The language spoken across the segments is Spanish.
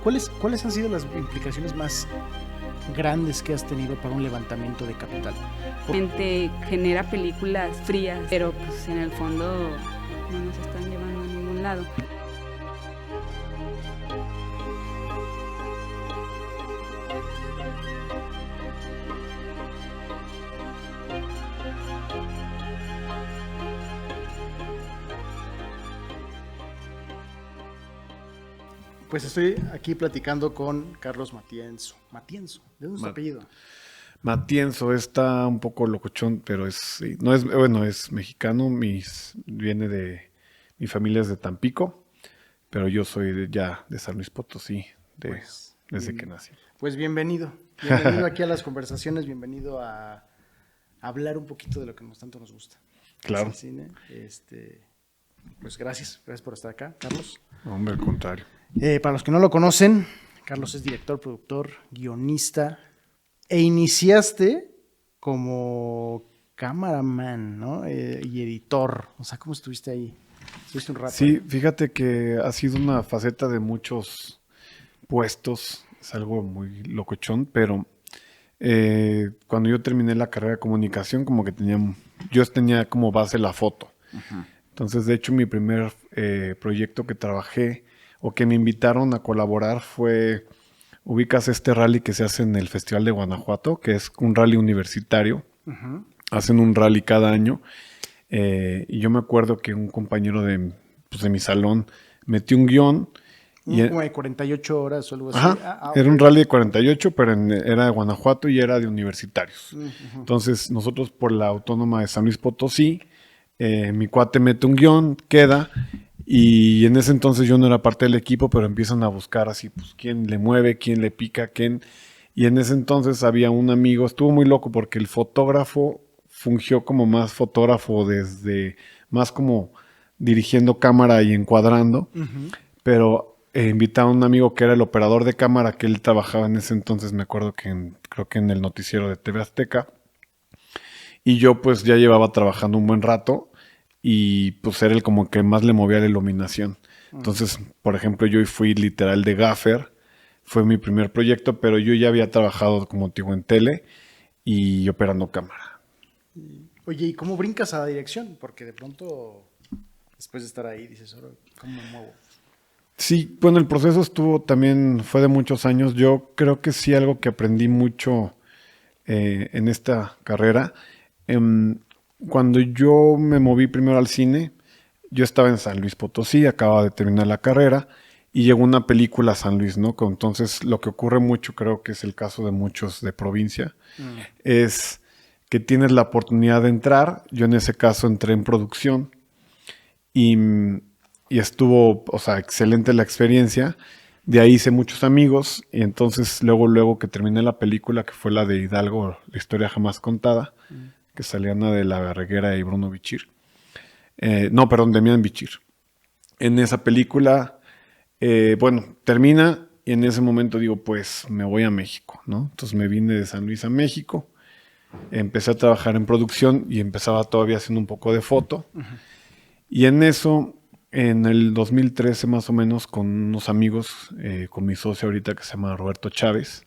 ¿Cuáles han sido las implicaciones más grandes que has tenido para un levantamiento de capital? Gente genera películas frías, pero pues en el fondo no nos están llevando a ningún lado. Pues estoy aquí platicando con Carlos Matienzo. Matienzo, ¿de dónde es tu apellido? Matienzo está un poco locochón, pero sí, no es, bueno, es mexicano, mi familia es de Tampico, pero yo soy ya de San Luis Potosí, desde que nací. Pues bienvenido aquí a las conversaciones, bienvenido a hablar un poquito de lo que tanto nos gusta. Claro. Es el cine. Pues gracias por estar acá, Carlos. Hombre, al contrario. Para los que no lo conocen, Carlos es director, productor, guionista e iniciaste como cameraman, ¿no? Y editor. O sea, ¿cómo estuviste ahí? ¿Estuviste un rato? Sí, fíjate que ha sido una faceta de muchos puestos. Es algo muy locochón, pero cuando yo terminé la carrera de comunicación, como que yo tenía como base la foto. Uh-huh. Entonces, de hecho, mi primer proyecto que trabajé o que me invitaron a colaborar fue, ubicas este rally que se hace en el Festival de Guanajuato, que es un rally universitario. Uh-huh. Hacen un rally cada año. Y yo me acuerdo que un compañero de mi salón metió un guión. Como de 48 horas o algo así. Ajá, era un rally de 48, pero era de Guanajuato y era de universitarios. Uh-huh. Entonces, nosotros por la Autónoma de San Luis Potosí, mi cuate mete un guión, queda, y en ese entonces yo no era parte del equipo, pero empiezan a buscar así, pues, quién le mueve, quién le pica, quién. Y en ese entonces había un amigo, estuvo muy loco porque el fotógrafo fungió como más fotógrafo más como dirigiendo cámara y encuadrando, uh-huh. Pero invitaron a un amigo que era el operador de cámara, que él trabajaba en ese entonces, me acuerdo que creo que en el noticiero de TV Azteca, y yo pues ya llevaba trabajando un buen rato, y pues era el como que más le movía la iluminación. Entonces, por ejemplo, yo fui literal de gaffer, fue mi primer proyecto, pero yo ya había trabajado como digo en tele y operando cámara. Oye, ¿y cómo brincas a la dirección? Porque de pronto, después de estar ahí, dices, ahora, ¿cómo me muevo? Sí, bueno, el proceso fue de muchos años. Yo creo que sí algo que aprendí mucho en esta carrera. Cuando yo me moví primero al cine, yo estaba en San Luis Potosí, acababa de terminar la carrera y llegó una película a San Luis, ¿no? Entonces lo que ocurre mucho, creo que es el caso de muchos de provincia, es que tienes la oportunidad de entrar. Yo en ese caso entré en producción y estuvo, o sea, excelente la experiencia. De ahí hice muchos amigos y entonces luego que terminé la película, que fue la de Hidalgo, la historia jamás contada, que salía Ana de la Reguera y Bruno Bichir. Demián Bichir. En esa película, termina y en ese momento digo, pues me voy a México, ¿no? Entonces me vine de San Luis a México, empecé a trabajar en producción y empezaba todavía haciendo un poco de foto. Uh-huh. Y en eso, en el 2013 más o menos, con unos amigos, con mi socio ahorita que se llama Roberto Chávez,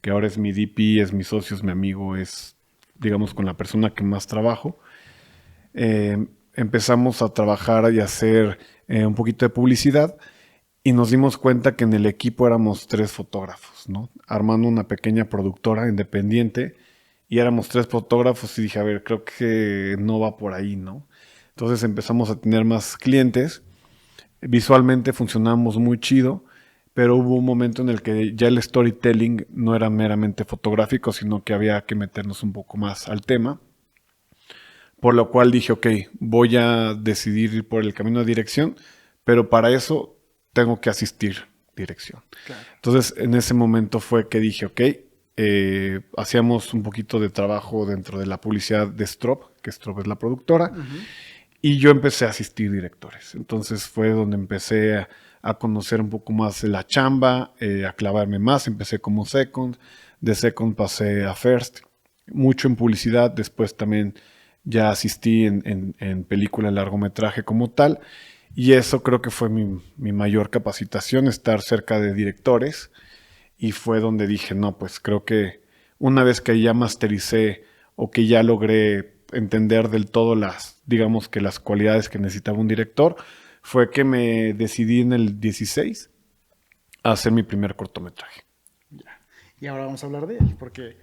que ahora es mi DP, es mi socio, es mi amigo, es, digamos, con la persona que más trabajo. Empezamos a trabajar y a hacer un poquito de publicidad y nos dimos cuenta que en el equipo éramos 3 fotógrafos, ¿no? Armando una pequeña productora independiente y éramos 3 fotógrafos y dije, a ver, creo que no va por ahí, ¿no? Entonces empezamos a tener más clientes, visualmente funcionamos muy chido, pero hubo un momento en el que ya el storytelling no era meramente fotográfico, sino que había que meternos un poco más al tema. Por lo cual dije, ok, voy a decidir ir por el camino de dirección, pero para eso tengo que asistir dirección. Claro. Entonces, en ese momento fue que dije, ok, hacíamos un poquito de trabajo dentro de la publicidad de Strop, que Strop es la productora, uh-huh. Y yo empecé a asistir directores. Entonces fue donde empecé a conocer un poco más la chamba, a clavarme más. Empecé como second, de second pasé a first, mucho en publicidad, después también ya asistí en película, en largometraje como tal, Y eso creo que fue mi mayor capacitación, estar cerca de directores. Y fue donde dije, no, pues creo que una vez que ya mastericé o que ya logré entender del todo digamos que las cualidades que necesitaba un director, fue que me decidí en el 16 a hacer mi primer cortometraje. Ya. Y ahora vamos a hablar de él, porque,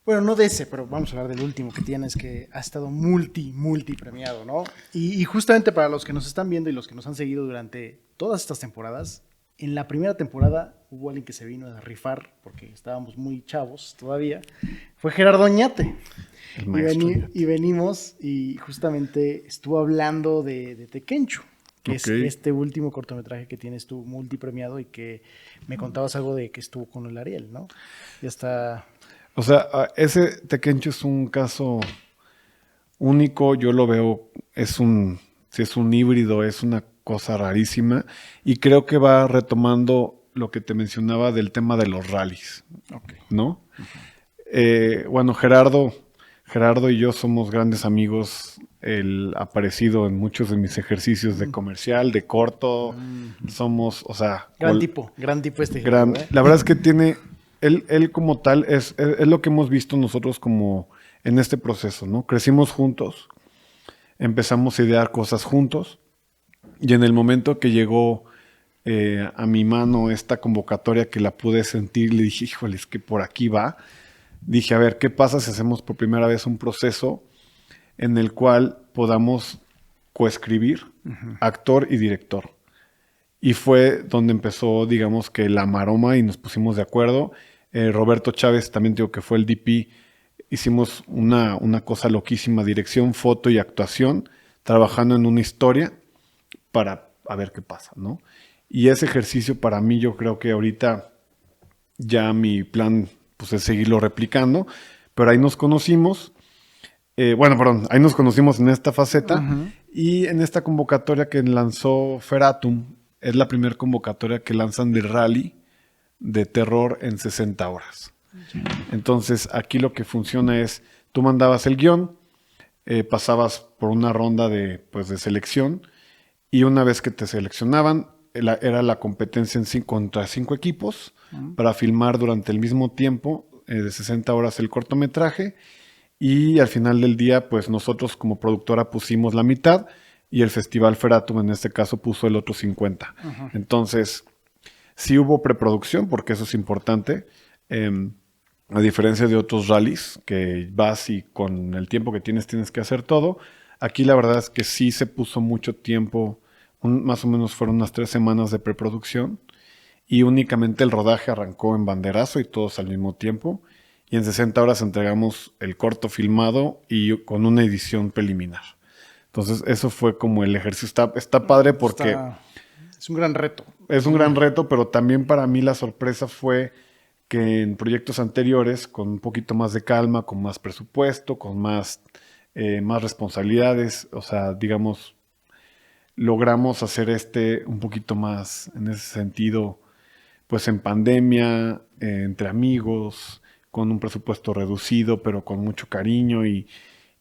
bueno, no de ese, pero vamos a hablar del último que tienes, que ha estado multi premiado, ¿no? Y justamente para los que nos están viendo y los que nos han seguido durante todas estas temporadas, en la primera temporada hubo alguien que se vino a rifar, porque estábamos muy chavos todavía, fue Gerardo Oñate. El maestro Oñate. Y venimos y justamente estuvo hablando de Tequencho, que es este último cortometraje que tienes tú multipremiado y que me contabas algo de que estuvo con el Ariel, ¿no? Ya está... O sea, ese Tequencho es un caso único, yo lo veo, es un híbrido, es una cosa rarísima y creo que va retomando lo que te mencionaba del tema de los rallies, ¿no? Bueno, Gerardo y yo somos grandes amigos, él ha aparecido en muchos de mis ejercicios de comercial, de corto, somos, o sea... Gran tipo este Gerardo, La verdad es que tiene, él como tal, es lo que hemos visto nosotros como en este proceso, ¿no? Crecimos juntos, empezamos a idear cosas juntos, y en el momento que llegó a mi mano esta convocatoria que la pude sentir, le dije, híjole, es que por aquí va. Dije, a ver, ¿qué pasa si hacemos por primera vez un proceso en el cual podamos coescribir actor y director? Y fue donde empezó, digamos, que la maroma y nos pusimos de acuerdo. Roberto Chávez, también digo que fue el DP. Hicimos una cosa loquísima, dirección, foto y actuación, trabajando en una historia para a ver qué pasa, ¿no? Y ese ejercicio para mí, yo creo que ahorita ya mi plan pues es seguirlo replicando, pero ahí nos conocimos, ahí nos conocimos en esta faceta y en esta convocatoria que lanzó Feratum, es la primera convocatoria que lanzan de rally de terror en 60 horas. Entonces aquí lo que funciona es, tú mandabas el guión, pasabas por una ronda de selección y una vez que te seleccionaban, era la competencia contra 5 equipos para filmar durante el mismo tiempo de 60 horas el cortometraje y al final del día pues nosotros como productora pusimos la mitad y el Festival Feratum en este caso puso el otro 50. Entonces sí hubo preproducción porque eso es importante, a diferencia de otros rallies que vas y con el tiempo que tienes que hacer todo. Aquí la verdad es que sí se puso mucho tiempo, más o menos fueron unas 3 semanas de preproducción y únicamente el rodaje arrancó en banderazo y todos al mismo tiempo y en 60 horas entregamos el corto filmado y con una edición preliminar. Entonces eso fue como el ejercicio, está padre porque... Es un gran reto. Es un gran reto, pero también para mí la sorpresa fue que en proyectos anteriores, con un poquito más de calma, con más presupuesto, con más responsabilidades, o sea, digamos, logramos hacer un poquito más en ese sentido, pues en pandemia, entre amigos, con un presupuesto reducido, pero con mucho cariño y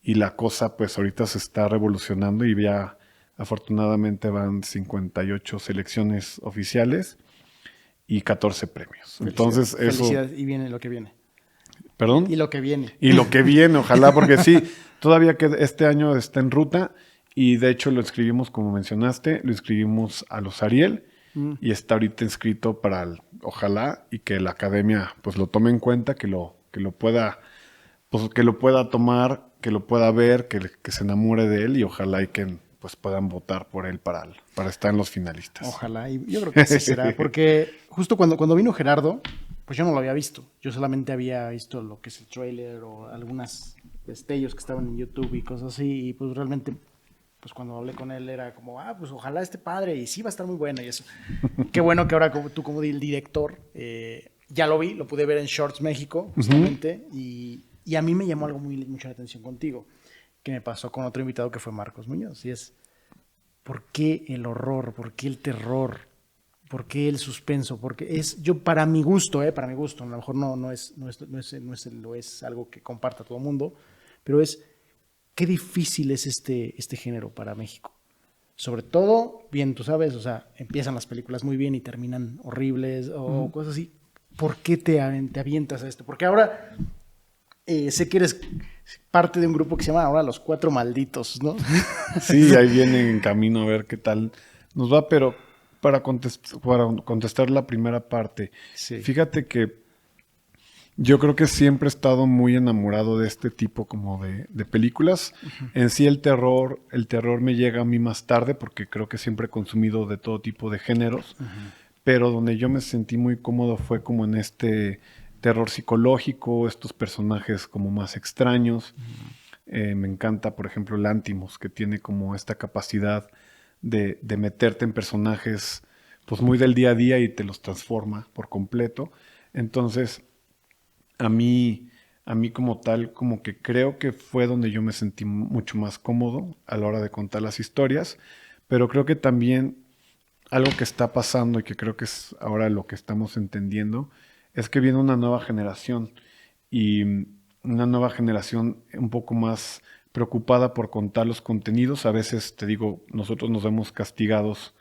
la cosa pues ahorita se está revolucionando y ya afortunadamente van 58 selecciones oficiales y 14 premios. Entonces eso... Felicidades. Y viene lo que viene. ¿Perdón? Y lo que viene. Y lo que viene, ojalá, porque sí, todavía que este año está en ruta y de hecho lo inscribimos, como mencionaste, lo inscribimos a los Ariel y está ahorita inscrito para ojalá y que la academia pues lo tome en cuenta, que lo pueda tomar, que lo pueda ver, que se enamore de él y ojalá y que pues puedan votar por él para estar en los finalistas. Ojalá, y yo creo que así será, porque justo cuando vino Gerardo, pues yo no lo había visto. Yo solamente había visto lo que es el tráiler o algunos destellos que estaban en YouTube y cosas así, y pues realmente, pues cuando hablé con él era como, pues ojalá esté padre, y sí va a estar muy bueno, y eso. Qué bueno que ahora tú como el director, ya lo vi, lo pude ver en Shorts México, justamente, y a mí me llamó algo mucho la atención contigo, que me pasó con otro invitado que fue Marcos Muñoz, y es, ¿por qué el horror? ¿Por qué el terror? ¿Por qué el suspenso? Porque para mi gusto, a lo mejor no es algo que comparta todo el mundo, pero qué difícil es este género para México. Sobre todo, bien, tú sabes, o sea, empiezan las películas muy bien y terminan horribles o cosas así. ¿Por qué te avientas a esto? Porque ahora sé que eres parte de un grupo que se llama ahora Los Cuatro Malditos, ¿no? Sí, ahí viene en camino a ver qué tal nos va, pero para contestar la primera parte, Sí. fíjate que yo creo que siempre he estado muy enamorado de este tipo como de películas. En sí el terror me llega a mí más tarde porque creo que siempre he consumido de todo tipo de géneros, pero donde yo me sentí muy cómodo fue como en este terror psicológico, estos personajes como más extraños. Me encanta, por ejemplo, Lantimos, que tiene como esta capacidad de meterte en personajes pues muy del día a día y te los transforma por completo. Entonces, a mí, a mí como tal, como que creo que fue donde yo me sentí mucho más cómodo a la hora de contar las historias, pero creo que también algo que está pasando y que creo que es ahora lo que estamos entendiendo, es que viene una nueva generación y una nueva generación un poco más preocupada por contar los contenidos. A veces, te digo, nosotros nos vemos castigados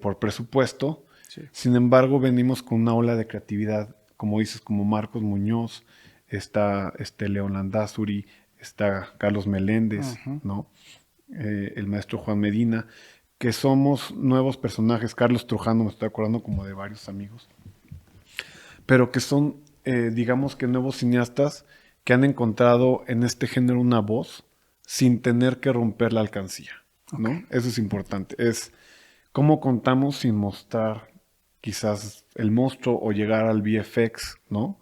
por presupuesto. Sí. Sin embargo, venimos con una ola de creatividad, como dices, como Marcos Muñoz, está León Landázuri, está Carlos Meléndez, ¿no? El maestro Juan Medina, que somos nuevos personajes. Carlos Trujano, me estoy acordando como de varios amigos, pero que son, digamos que nuevos cineastas que han encontrado en este género una voz sin tener que romper la alcancía, ¿no? Ok. Eso es importante. Es cómo contamos sin mostrar quizás el monstruo o llegar al VFX, ¿no?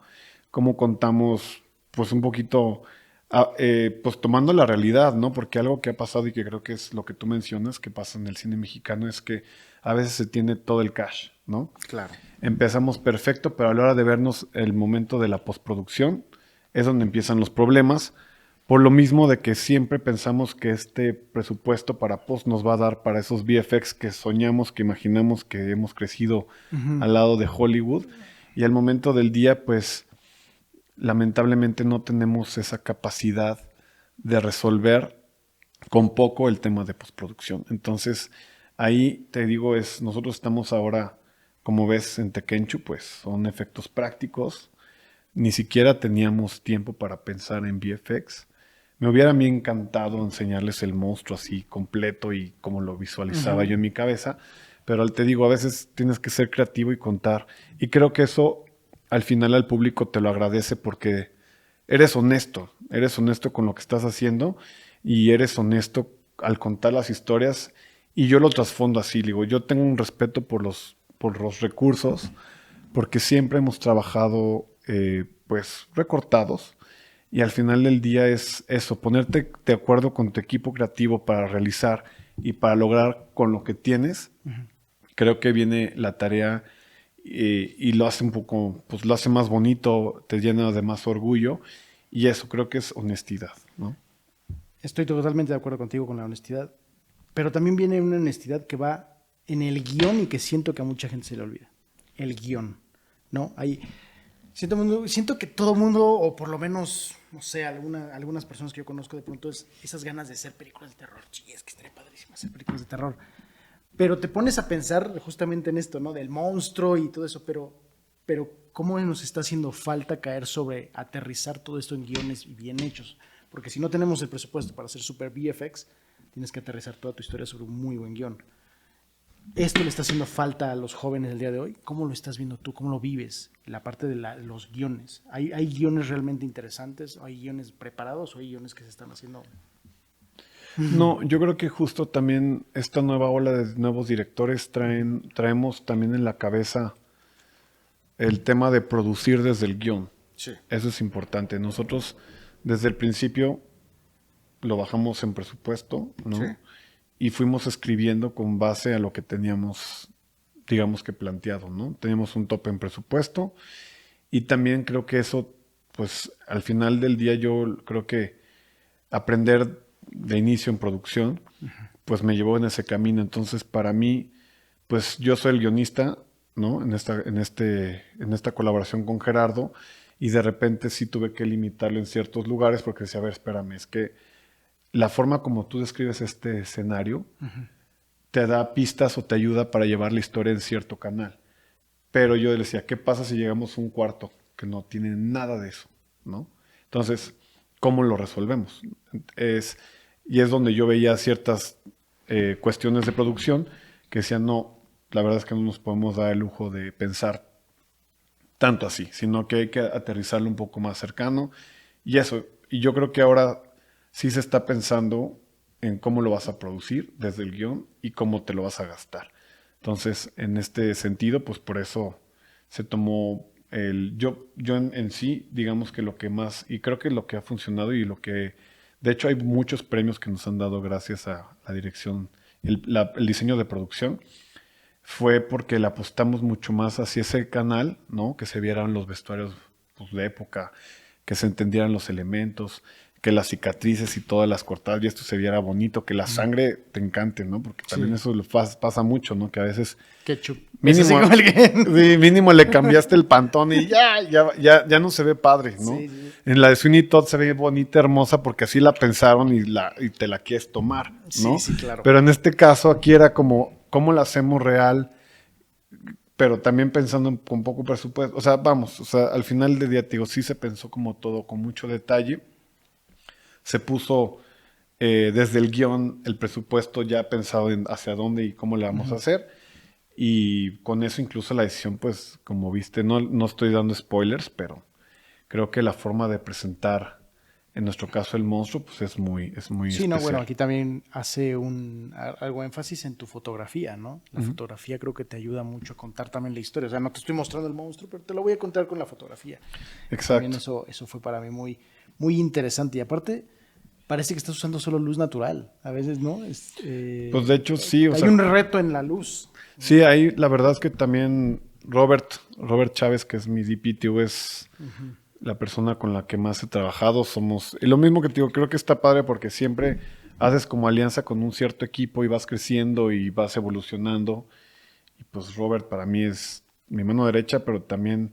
Cómo contamos, pues un poquito, pues tomando la realidad, ¿no? Porque algo que ha pasado y que creo que es lo que tú mencionas, que pasa en el cine mexicano, es que a veces se tiene todo el cash, ¿no? Claro. Empezamos perfecto, pero a la hora de vernos el momento de la postproducción es donde empiezan los problemas. Por lo mismo de que siempre pensamos que este presupuesto para post nos va a dar para esos VFX que soñamos, que imaginamos, que hemos crecido al lado de Hollywood. Y al momento del día, pues lamentablemente no tenemos esa capacidad de resolver con poco el tema de postproducción. Entonces, ahí te digo, nosotros estamos ahora, como ves en Tequenchu, pues son efectos prácticos. Ni siquiera teníamos tiempo para pensar en VFX. Me hubiera a mí encantado enseñarles el monstruo así completo y como lo visualizaba yo en mi cabeza, pero te digo, a veces tienes que ser creativo y contar. Y creo que eso al final al público te lo agradece porque eres honesto con lo que estás haciendo y eres honesto al contar las historias. Y yo lo trasfondo así, digo, yo tengo un respeto por los recursos porque siempre hemos trabajado pues recortados. Y al final del día es eso, ponerte de acuerdo con tu equipo creativo para realizar y para lograr con lo que tienes. Creo que viene la tarea y lo hace un poco, pues lo hace más bonito, te llena de más orgullo y eso creo que es honestidad, ¿no? Estoy totalmente de acuerdo contigo con la honestidad, pero también viene una honestidad que va en el guión y que siento que a mucha gente se le olvida. El guión, ¿no? Siento que todo mundo, o por lo menos, no sé, algunas personas que yo conozco de pronto es esas ganas de hacer películas de terror. Sí, es que estaría padrísimo hacer películas de terror. Pero te pones a pensar justamente en esto, ¿no? Del monstruo y todo eso, pero ¿cómo nos está haciendo falta caer sobre aterrizar todo esto en guiones bien hechos? Porque si no tenemos el presupuesto para hacer super VFX, tienes que aterrizar toda tu historia sobre un muy buen guión. ¿Esto le está haciendo falta a los jóvenes del día de hoy? ¿Cómo lo estás viendo tú? ¿Cómo lo vives? La parte de los guiones. ¿Hay guiones realmente interesantes? ¿Hay guiones preparados o hay guiones que se están haciendo? No, yo creo que justo también esta nueva ola de nuevos directores traemos también en la cabeza el tema de producir desde el guión. Sí. Eso es importante. Nosotros desde el principio lo bajamos en presupuesto, ¿no? Sí. Y fuimos escribiendo con base a lo que teníamos, digamos que planteado, ¿no? Teníamos un tope en presupuesto y también creo que eso, pues al final del día yo creo que aprender de inicio en producción, pues me llevó en ese camino. Entonces para mí, pues yo soy el guionista, ¿no? En esta colaboración con Gerardo y de repente sí tuve que limitarlo en ciertos lugares porque decía, a ver, espérame, es que la forma como tú describes este escenario te da pistas o te ayuda para llevar la historia en cierto canal. Pero yo le decía, ¿qué pasa si llegamos a un cuarto que no tiene nada de eso, ¿no? Entonces, ¿cómo lo resolvemos? Y es donde yo veía ciertas cuestiones de producción que decían, no, la verdad es que no nos podemos dar el lujo de pensar tanto así, sino que hay que aterrizarlo un poco más cercano. Y eso, y yo creo que ahora sí se está pensando en cómo lo vas a producir desde el guión y cómo te lo vas a gastar. Entonces, en este sentido, pues por eso se tomó yo en sí, digamos que lo que más, y creo que lo que ha funcionado y lo que, de hecho hay muchos premios que nos han dado gracias a la dirección, el diseño de producción, fue porque le apostamos mucho más hacia ese canal, ¿no? Que se vieran los vestuarios pues, de época, que se entendieran los elementos, que las cicatrices y todas las cortadas y esto se viera bonito, que la sangre te encante, ¿no? Porque también eso pasa mucho, ¿no? Que a veces Ketchup. mínimo le cambiaste el pantón y ya no se ve padre, ¿no? Sí, sí. En la de Sweeney Todd se ve bonita, hermosa, porque así la pensaron y te la quieres tomar, ¿no? Sí, claro. Pero en este caso aquí era como, ¿cómo la hacemos real? Pero también pensando con poco presupuesto. O sea, al final del día, te digo, sí se pensó como todo, con mucho detalle. Se puso desde el guión el presupuesto ya pensado en hacia dónde y cómo le vamos a hacer. Y con eso incluso la decisión, pues, como viste, no estoy dando spoilers, pero creo que la forma de presentar, en nuestro caso, el monstruo, pues es muy Sí, especial. no, bueno, aquí también hace algo énfasis en tu fotografía, ¿no? La fotografía creo que te ayuda mucho a contar también la historia. O sea, no te estoy mostrando el monstruo, pero te lo voy a contar con la fotografía. Exacto. También eso fue para mí muy, muy interesante. Y aparte, parece que estás usando solo luz natural. A veces, ¿no? Pues de hecho sí. Hay un reto en la luz. Sí, ahí la verdad es que también Robert Chávez, que es mi DP, es la persona con la que más he trabajado. Y lo mismo que te digo, creo que está padre porque siempre haces como alianza con un cierto equipo y vas creciendo y vas evolucionando. Y pues Robert para mí es mi mano derecha, pero también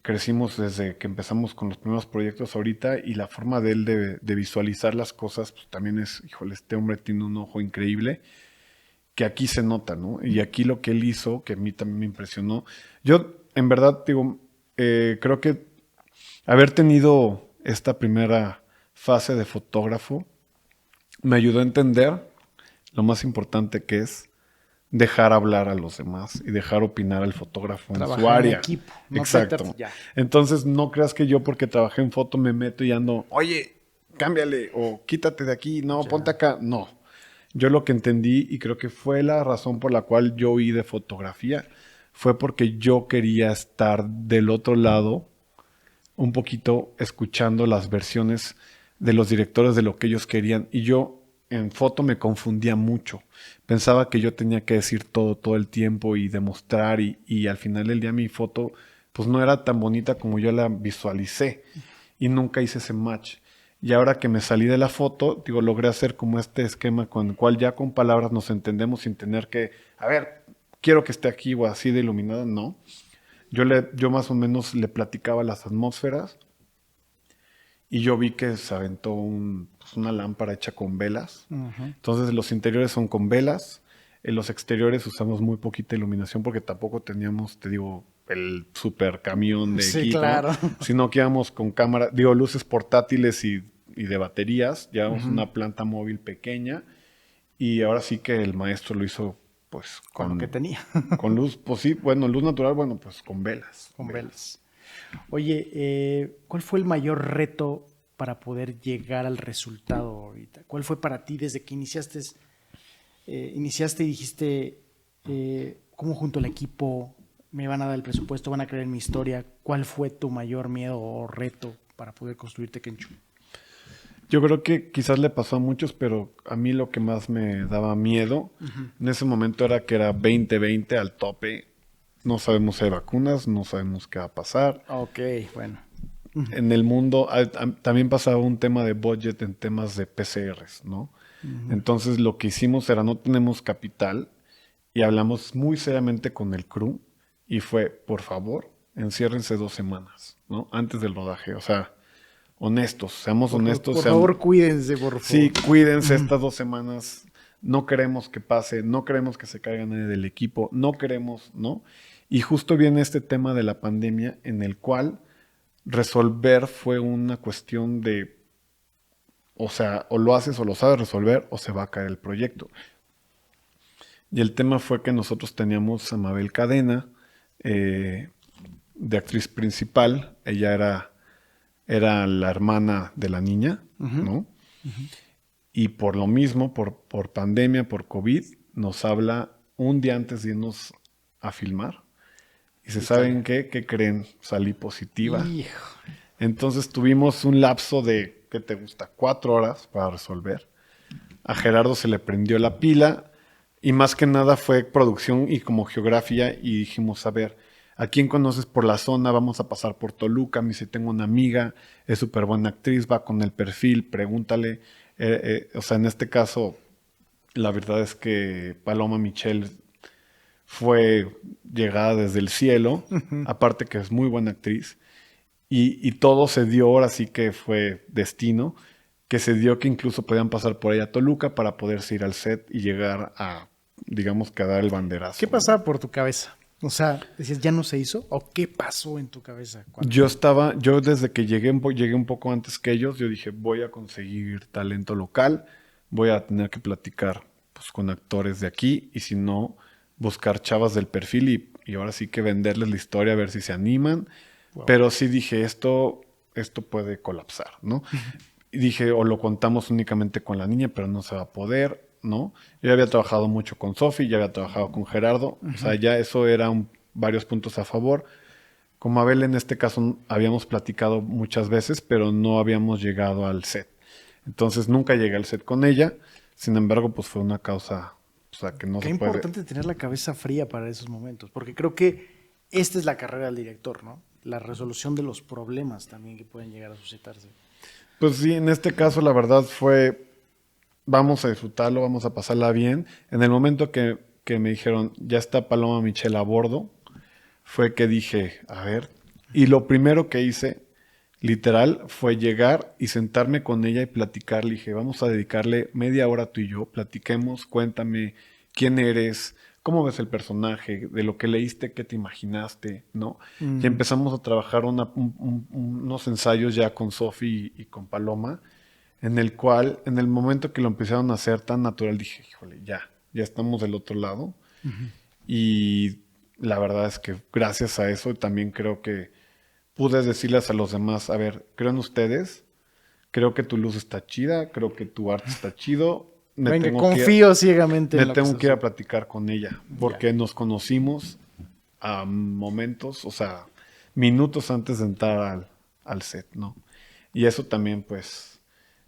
crecimos desde que empezamos con los primeros proyectos ahorita y la forma de él de visualizar las cosas, pues también híjole, este hombre tiene un ojo increíble que aquí se nota, ¿no? Y aquí lo que él hizo, que a mí también me impresionó. Yo, en verdad, digo, creo que haber tenido esta primera fase de fotógrafo me ayudó a entender lo más importante que es dejar hablar a los demás y dejar opinar al fotógrafo en su área. En equipo, no exacto. ya. Entonces, no creas que yo porque trabajé en foto me meto y ando, oye, cámbiale o quítate de aquí, no, ponte acá. No. Yo lo que entendí y creo que fue la razón por la cual yo huí de fotografía fue porque yo quería estar del otro lado un poquito escuchando las versiones de los directores de lo que ellos querían y yo en foto me confundía mucho. Pensaba que yo tenía que decir todo el tiempo y demostrar y al final del día mi foto pues no era tan bonita como yo la visualicé y nunca hice ese match. Y ahora que me salí de la foto, digo, logré hacer como este esquema con el cual ya con palabras nos entendemos sin tener que, a ver, quiero que esté aquí o así de iluminada, no. Yo más o menos le platicaba las atmósferas y yo vi que se aventó una lámpara hecha con velas. Entonces los interiores son con velas, en los exteriores usamos muy poquita iluminación porque tampoco teníamos, te digo, el super camión de equipo, claro. sino que íbamos con cámara, digo, luces portátiles y de baterías, llevamos una planta móvil pequeña y ahora sí que el maestro lo hizo pues con lo que tenía. Con luz, pues sí, bueno, luz natural, bueno, pues con velas. Con velas. Oye, ¿cuál fue el mayor reto para poder llegar al resultado ahorita? ¿Cuál fue para ti desde que iniciaste y dijiste, cómo junto al equipo me van a dar el presupuesto, van a creer en mi historia? ¿Cuál fue tu mayor miedo o reto para poder construir Tequenchu? Yo creo que quizás le pasó a muchos, pero a mí lo que más me daba miedo en ese momento era que era 2020 al tope. No sabemos si hay vacunas, no sabemos qué va a pasar. Ok, bueno. En el mundo también pasaba un tema de budget en temas de PCRs, ¿no? Entonces lo que hicimos era no tenemos capital y hablamos muy seriamente con el crew y fue, por favor, enciérrense 2 semanas, ¿no? Antes del rodaje, o sea, honestos, seamos honestos. Por favor, cuídense, por favor. Sí, cuídense estas 2 semanas, no queremos que pase, no queremos que se caiga nadie del equipo, no queremos, ¿no? Y justo viene este tema de la pandemia en el cual resolver fue una cuestión de, o sea, o lo haces o lo sabes resolver o se va a caer el proyecto. Y el tema fue que nosotros teníamos a Mabel Cadena, de actriz principal. Ella era la hermana de la niña, ¿no? Y por lo mismo, por pandemia, por COVID, nos habla un día antes de irnos a filmar. Y se saben qué creen, salí positiva. Hijo. Entonces tuvimos un lapso de, ¿qué te gusta? 4 horas para resolver. A Gerardo se le prendió la pila y más que nada fue producción y como geografía y dijimos, a ver, ¿a quién conoces por la zona? Vamos a pasar por Toluca. Me dice, tengo una amiga, es súper buena actriz, va con el perfil, pregúntale. O sea, en este caso, la verdad es que Paloma Michelle fue llegada desde el cielo, aparte que es muy buena actriz, y todo se dio, ahora sí que fue destino, que se dio que incluso podían pasar por ella a Toluca para poderse ir al set y llegar a, digamos, que a dar el banderazo. ¿Qué pasaba por tu cabeza? O sea, decías, ¿ya no se hizo? ¿O qué pasó en tu cabeza? Yo desde que llegué un poco antes que ellos, yo dije, voy a conseguir talento local, voy a tener que platicar pues, con actores de aquí, y si no, buscar chavas del perfil y ahora sí que venderles la historia a ver si se animan. Wow. Pero sí dije, esto puede colapsar, ¿no? Y dije, o lo contamos únicamente con la niña, pero no se va a poder, ¿no? Yo ya había trabajado mucho con Sofi, ya había trabajado con Gerardo, o sea, ya eso eran varios puntos a favor. Con Mabel en este caso habíamos platicado muchas veces, pero no habíamos llegado al set. Entonces nunca llegué al set con ella, sin embargo, pues fue una causa... O sea, que no Qué se puede... importante tener la cabeza fría para esos momentos, porque creo que esta es la carrera del director, ¿no? La resolución de los problemas también que pueden llegar a suscitarse. Pues sí, en este caso la verdad fue, vamos a disfrutarlo, vamos a pasarla bien. En el momento que me dijeron, ya está Paloma Michelle a bordo, fue que dije, a ver, y lo primero que hice, literal, fue llegar y sentarme con ella y platicar. Le dije, vamos a dedicarle media hora tú y yo, platiquemos, cuéntame quién eres, cómo ves el personaje, de lo que leíste, qué te imaginaste, ¿no? Y empezamos a trabajar unos ensayos ya con Sofi y con Paloma, en el cual, en el momento que lo empezaron a hacer tan natural, dije, híjole, ya estamos del otro lado. Y la verdad es que gracias a eso también creo que pude decirles a los demás, a ver, creo en ustedes, creo que tu luz está chida, creo que tu arte está chido. Confío ciegamente en lo que tengo que ir a platicar con ella, porque nos conocimos a momentos, o sea, minutos antes de entrar al set, ¿no? Y eso también, pues,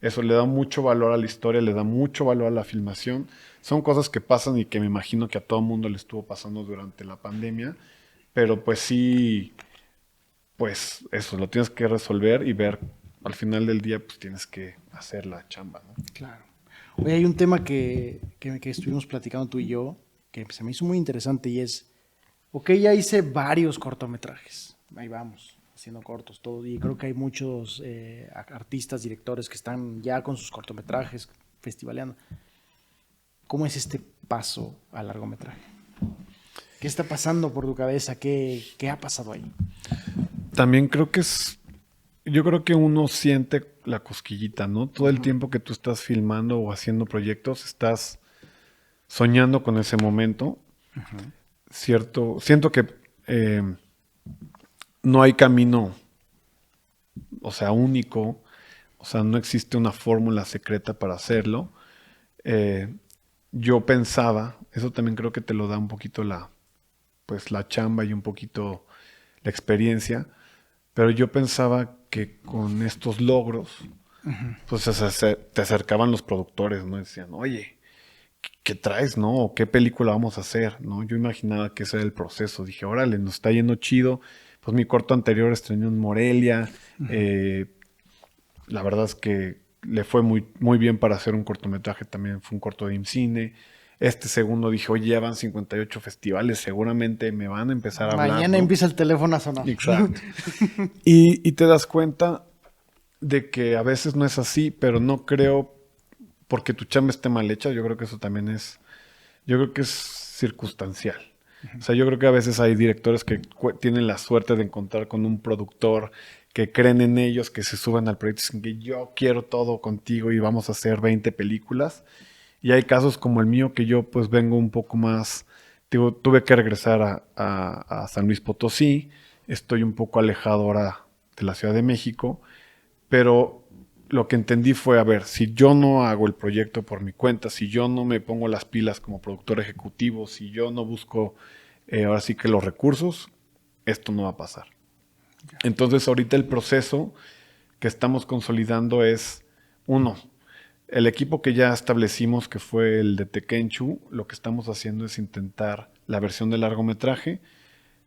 eso le da mucho valor a la historia, le da mucho valor a la filmación. Son cosas que pasan y que me imagino que a todo mundo le estuvo pasando durante la pandemia, pero pues sí... Pues eso, lo tienes que resolver y ver, al final del día, pues tienes que hacer la chamba, ¿no? Claro. Oye, hay un tema que estuvimos platicando tú y yo, que se me hizo muy interesante y es, ok, ya hice varios cortometrajes, ahí vamos, haciendo cortos, todo, y creo que hay muchos artistas, directores que están ya con sus cortometrajes, festivaleando. ¿Cómo es este paso al largometraje? ¿Qué está pasando por tu cabeza? ¿Qué ha pasado ahí? También creo que yo creo que uno siente la cosquillita, ¿no? Todo el tiempo que tú estás filmando o haciendo proyectos, estás soñando con ese momento. Siento que no hay camino, o sea, único, o sea, no existe una fórmula secreta para hacerlo. Yo pensaba, eso también creo que te lo da un poquito la chamba y un poquito la experiencia, pero yo pensaba que con estos logros, pues te acercaban los productores, ¿no? Decían, oye, ¿qué traes, no? ¿O qué película vamos a hacer, no? Yo imaginaba que ese era el proceso. Dije, órale, nos está yendo chido. Pues mi corto anterior estrenó en Morelia. La verdad es que le fue muy, muy bien para hacer un cortometraje. También fue un corto de IMCINE. Este segundo dije, oye, ya van 58 festivales, seguramente me van a empezar a hablar. Mañana empieza el teléfono a sonar. Exacto. y te das cuenta de que a veces no es así, pero no creo porque tu chamba esté mal hecha. Yo creo que eso también yo creo que es circunstancial. O sea, yo creo que a veces hay directores que tienen la suerte de encontrar con un productor que creen en ellos, que se suban al proyecto y dicen que yo quiero todo contigo y vamos a hacer 20 películas. Y hay casos como el mío que yo pues vengo un poco más, digo, tuve que regresar a San Luis Potosí, estoy un poco alejado ahora de la Ciudad de México, pero lo que entendí fue, a ver, si yo no hago el proyecto por mi cuenta, si yo no me pongo las pilas como productor ejecutivo, si yo no busco ahora sí que los recursos, esto no va a pasar. Entonces ahorita el proceso que estamos consolidando es, uno, el equipo que ya establecimos, que fue el de Tekenchu, lo que estamos haciendo es intentar la versión de largometraje.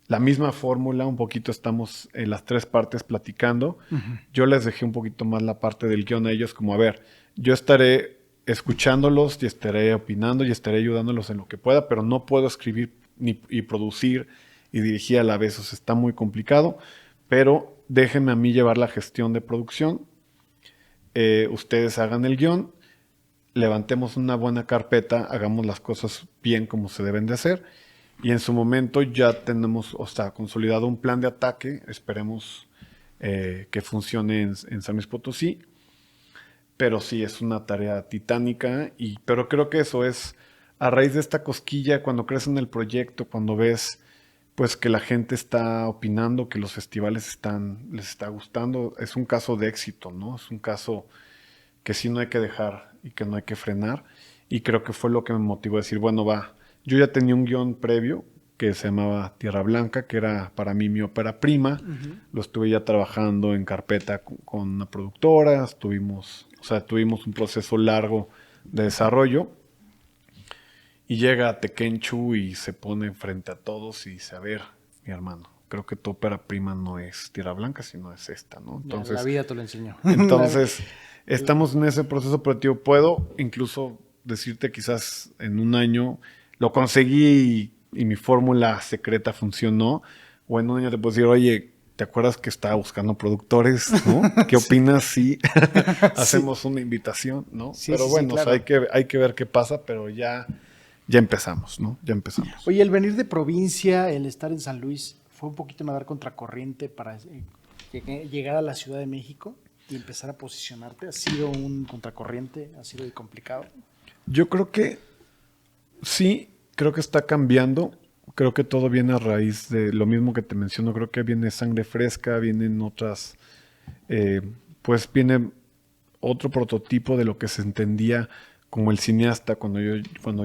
La misma fórmula, un poquito estamos en las tres partes platicando. Yo les dejé un poquito más la parte del guión a ellos, como a ver, yo estaré escuchándolos y estaré opinando y estaré ayudándolos en lo que pueda, pero no puedo escribir y producir y dirigir a la vez, o sea, está muy complicado, pero déjenme a mí llevar la gestión de producción. Ustedes hagan el guión, levantemos una buena carpeta, hagamos las cosas bien como se deben de hacer. Y en su momento ya tenemos, o sea, consolidado un plan de ataque. Esperemos que funcione en San Luis Potosí. Pero sí, es una tarea titánica. Pero creo que eso es a raíz de esta cosquilla, cuando crees en el proyecto, cuando ves pues que la gente está opinando, que los festivales les está gustando. Es un caso de éxito, ¿no? Es un caso que sí no hay que dejar y que no hay que frenar. Y creo que fue lo que me motivó a decir, bueno, va. Yo ya tenía un guión previo que se llamaba Tierra Blanca, que era para mí mi ópera prima. Lo estuve ya trabajando en carpeta con una productora. Tuvimos un proceso largo de desarrollo. Y llega Tekenchu y se pone frente a todos y dice, a ver, mi hermano, creo que tu ópera prima no es Tierra Blanca, sino es esta, ¿no? Entonces, la vida te lo enseñó. Entonces, estamos en ese proceso operativo. Puedo incluso decirte quizás en un año lo conseguí y mi fórmula secreta funcionó. O en un año te puedo decir, oye, ¿te acuerdas que estaba buscando productores? ¿No? ¿Qué opinas si hacemos una invitación? ¿No? Sí, pero sí, bueno, claro. o sea, hay que ver qué pasa, pero ya empezamos, ¿no? Ya empezamos. Oye, el venir de provincia, el estar en San Luis, ¿fue un poquito nadar contracorriente para llegar a la Ciudad de México y empezar a posicionarte? ¿Ha sido un contracorriente? ¿Ha sido complicado? Yo creo que sí, creo que está cambiando. Creo que todo viene a raíz de lo mismo que te menciono. Creo que viene sangre fresca, vienen otras, pues viene otro prototipo de lo que se entendía como el cineasta cuando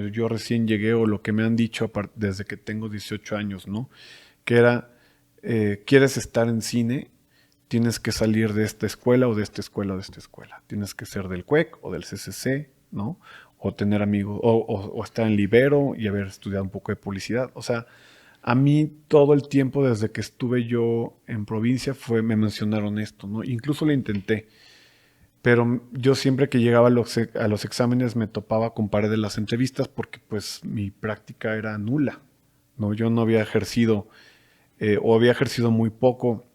yo recién llegué, o lo que me han dicho desde que tengo 18 años, ¿no? Que era, ¿quieres estar en cine? Tienes que salir de esta escuela o de esta escuela o de esta escuela. Tienes que ser del CUEC o del CCC, ¿no? O tener amigos, o estar en Libero y haber estudiado un poco de publicidad. O sea, a mí todo el tiempo desde que estuve yo en provincia me mencionaron esto, ¿no? Incluso lo intenté. Pero yo siempre que llegaba a los exámenes me topaba con pared de las entrevistas porque pues mi práctica era nula, ¿no? Yo no había ejercido o había ejercido muy poco,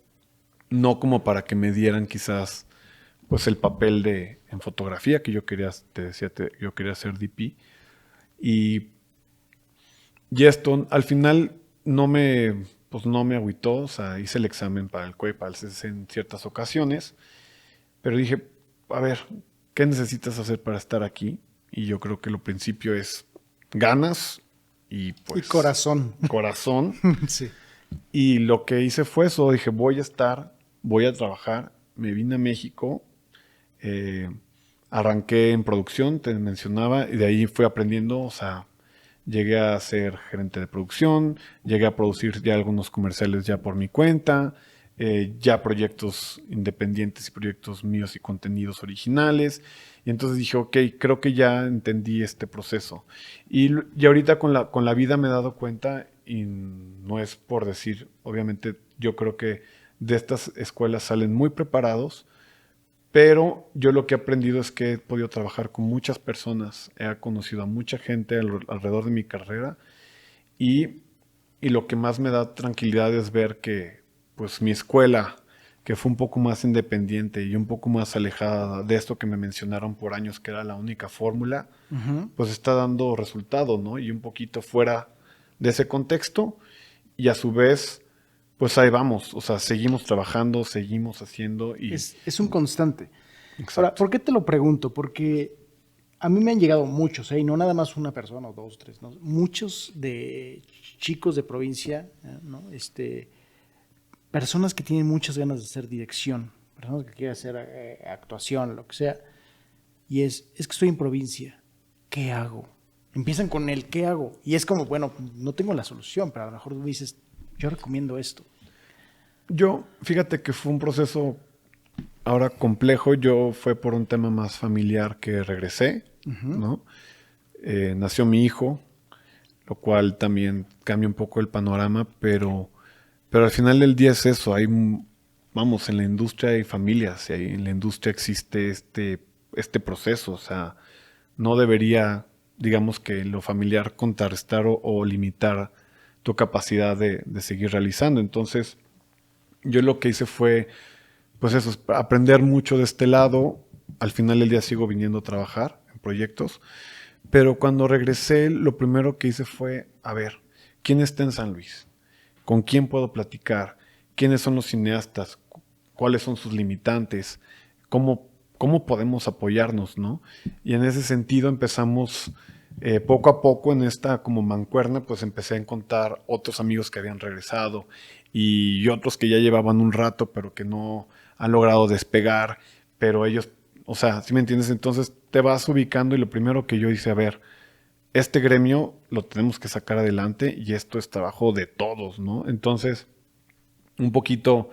no como para que me dieran quizás pues el papel en fotografía que yo quería, yo quería ser DP. Y esto al final no me agüitó, o sea, hice el examen para el CUE, para el CCC en ciertas ocasiones, pero dije, a ver, ¿qué necesitas hacer para estar aquí? Y yo creo que lo principio es ganas y pues... Y corazón. Corazón. Sí. Y lo que hice fue eso, dije, voy a trabajar, me vine a México, arranqué en producción, te mencionaba, y de ahí fui aprendiendo, o sea, llegué a ser gerente de producción, llegué a producir ya algunos comerciales ya por mi cuenta, ya proyectos independientes y proyectos míos y contenidos originales. Y entonces dije, ok, creo que ya entendí este proceso. Y ahorita con la vida me he dado cuenta, y no es por decir, obviamente yo creo que de estas escuelas salen muy preparados, pero yo lo que he aprendido es que he podido trabajar con muchas personas, he conocido a mucha gente alrededor de mi carrera, y lo que más me da tranquilidad es ver que pues mi escuela, que fue un poco más independiente y un poco más alejada de esto que me mencionaron por años que era la única fórmula, pues está dando resultado, ¿no? Y un poquito fuera de ese contexto y a su vez, pues ahí vamos, o sea, seguimos trabajando, seguimos haciendo y... Es un constante. Exacto. Ahora, ¿por qué te lo pregunto? Porque a mí me han llegado muchos, y no nada más una persona o dos, tres, ¿no? Muchos de chicos de provincia, ¿no? Personas que tienen muchas ganas de hacer dirección, personas que quieren hacer actuación, lo que sea, y es que estoy en provincia, ¿qué hago? Empiezan con el ¿qué hago? Y es como, bueno, no tengo la solución, pero a lo mejor tú dices, yo recomiendo esto. Yo, fíjate que fue un proceso ahora complejo. Yo fue por un tema más familiar que regresé, ¿no? Nació mi hijo, lo cual también cambia un poco el panorama, pero al final del día es eso. Vamos, en la industria hay familias y en la industria existe este proceso. O sea, no debería, digamos que lo familiar contrarrestar o limitar tu capacidad de seguir realizando. Entonces, yo lo que hice fue, pues eso, aprender mucho de este lado. Al final del día sigo viniendo a trabajar en proyectos. Pero cuando regresé, lo primero que hice fue, a ver, ¿quién está en San Luis? ¿Con quién puedo platicar? ¿Quiénes son los cineastas? ¿Cuáles son sus limitantes? ¿Cómo podemos apoyarnos, no? Y en ese sentido empezamos poco a poco en esta como mancuerna, pues empecé a encontrar otros amigos que habían regresado y otros que ya llevaban un rato, pero que no han logrado despegar, pero ellos, o sea, ¿sí me entiendes? Entonces te vas ubicando y lo primero que yo hice, a ver, este gremio lo tenemos que sacar adelante y esto es trabajo de todos, ¿no? Entonces, un poquito,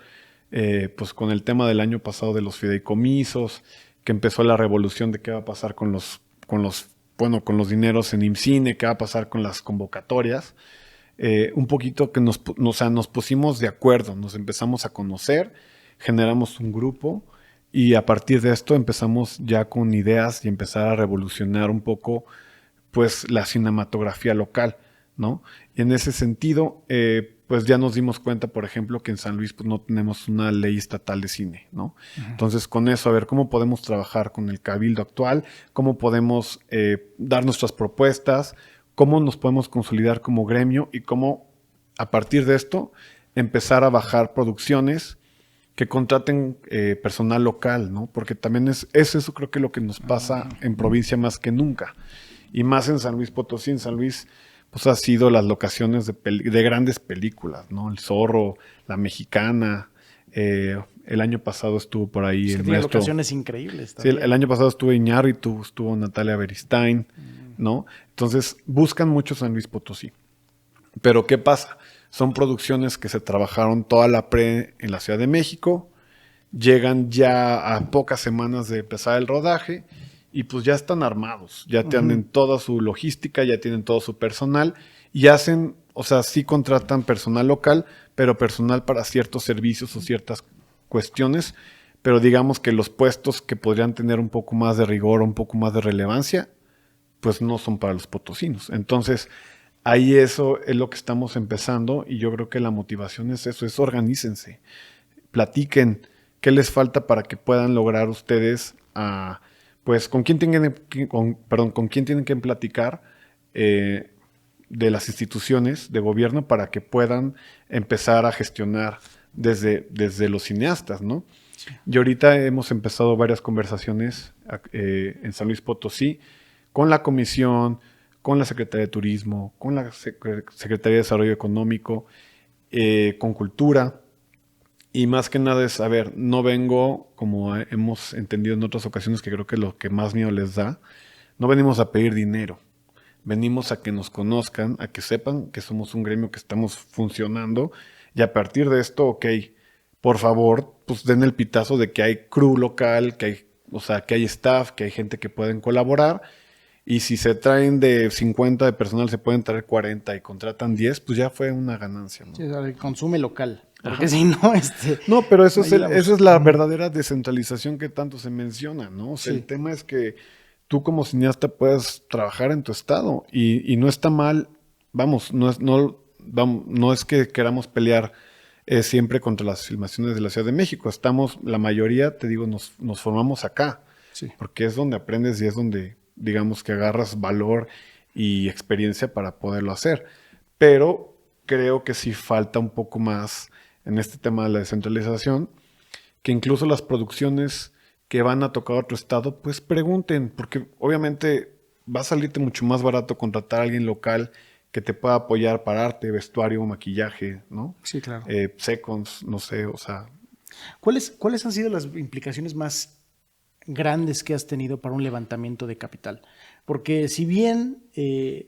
pues con el tema del año pasado de los fideicomisos, que empezó la revolución de qué va a pasar con los dineros en IMCINE, qué va a pasar con las convocatorias, un poquito que nos pusimos de acuerdo, nos empezamos a conocer, generamos un grupo y a partir de esto empezamos ya con ideas y empezar a revolucionar un poco pues la cinematografía local, ¿no? Y en ese sentido, pues ya nos dimos cuenta, por ejemplo, que en San Luis pues no tenemos una ley estatal de cine, ¿no? Entonces, con eso, a ver, ¿cómo podemos trabajar con el cabildo actual? ¿Cómo podemos dar nuestras propuestas? ¿Cómo nos podemos consolidar como gremio? Y cómo, a partir de esto, empezar a bajar producciones que contraten personal local, ¿no? Porque también es eso creo que lo que nos pasa en provincia más que nunca. Y más en San Luis Potosí. En San Luis pues ha sido las locaciones de grandes películas, ¿no? El Zorro, La Mexicana. El año pasado estuvo por ahí el maestro. Locaciones increíbles también. Sí, el año pasado estuvo Iñárritu, estuvo Natalia Beristain, ¿no? Entonces buscan mucho San Luis Potosí. Pero ¿qué pasa? Son producciones que se trabajaron toda la pre en la Ciudad de México, llegan ya a pocas semanas de empezar el rodaje y pues ya están armados, ya tienen toda su logística, ya tienen todo su personal y hacen, o sea, sí contratan personal local, pero personal para ciertos servicios o ciertas cuestiones, pero digamos que los puestos que podrían tener un poco más de rigor, un poco más de relevancia, pues no son para los potosinos. Entonces, ahí eso es lo que estamos empezando y yo creo que la motivación es eso, es organícense, platiquen qué les falta para que puedan lograr ustedes pues con quién tienen que platicar de las instituciones de gobierno para que puedan empezar a gestionar desde los cineastas, ¿no? Sí. Y ahorita hemos empezado varias conversaciones en San Luis Potosí con la comisión, con la Secretaría de Turismo, con la Secretaría de Desarrollo Económico, con Cultura. Y más que nada es, a ver, no vengo, como hemos entendido en otras ocasiones, que creo que lo que más miedo les da, no venimos a pedir dinero. Venimos a que nos conozcan, a que sepan que somos un gremio que estamos funcionando. Y a partir de esto, ok, por favor, pues den el pitazo de que hay crew local, que hay staff, que hay gente que pueden colaborar. Y si se traen de 50 de personal, se pueden traer 40 y contratan 10, pues ya fue una ganancia, ¿no? Sí, el consume local. Porque si no, No, pero eso es la verdadera descentralización que tanto se menciona, ¿no? O sea, sí. El tema es que tú como cineasta puedes trabajar en tu estado y no está mal, vamos, no es que queramos pelear es siempre contra las filmaciones de la Ciudad de México. Estamos, la mayoría, te digo, nos formamos acá, Sí. porque es donde aprendes y es donde, digamos, que agarras valor y experiencia para poderlo hacer. Pero creo que sí falta un poco más en este tema de la descentralización, que incluso las producciones que van a tocar a otro estado, pues pregunten, porque obviamente va a salirte mucho más barato contratar a alguien local que te pueda apoyar para arte, vestuario, maquillaje, ¿no? Sí, claro. Seconds, no sé, o sea, ¿Cuáles han sido las implicaciones más grandes que has tenido para un levantamiento de capital? Porque si bien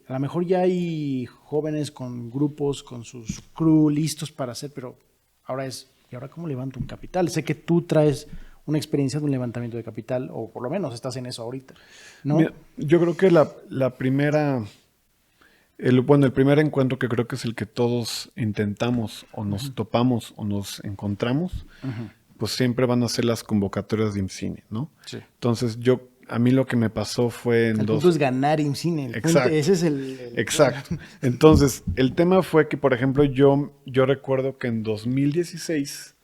a lo mejor ya hay jóvenes con grupos, con sus crew listos para hacer, pero ahora ¿y ahora cómo levanto un capital? Sé que tú traes una experiencia de un levantamiento de capital, o por lo menos estás en eso ahorita, ¿no? mira, yo creo que la primera, el primer encuentro que creo que es el que todos intentamos o nos topamos o nos encontramos, pues siempre van a ser las convocatorias de IMCINE, ¿no? Sí. Entonces a mí lo que me pasó fue en El punto es ganar IMCINE. Exacto. Ese es Exacto. Entonces, el tema fue que, por ejemplo, yo recuerdo que en 2016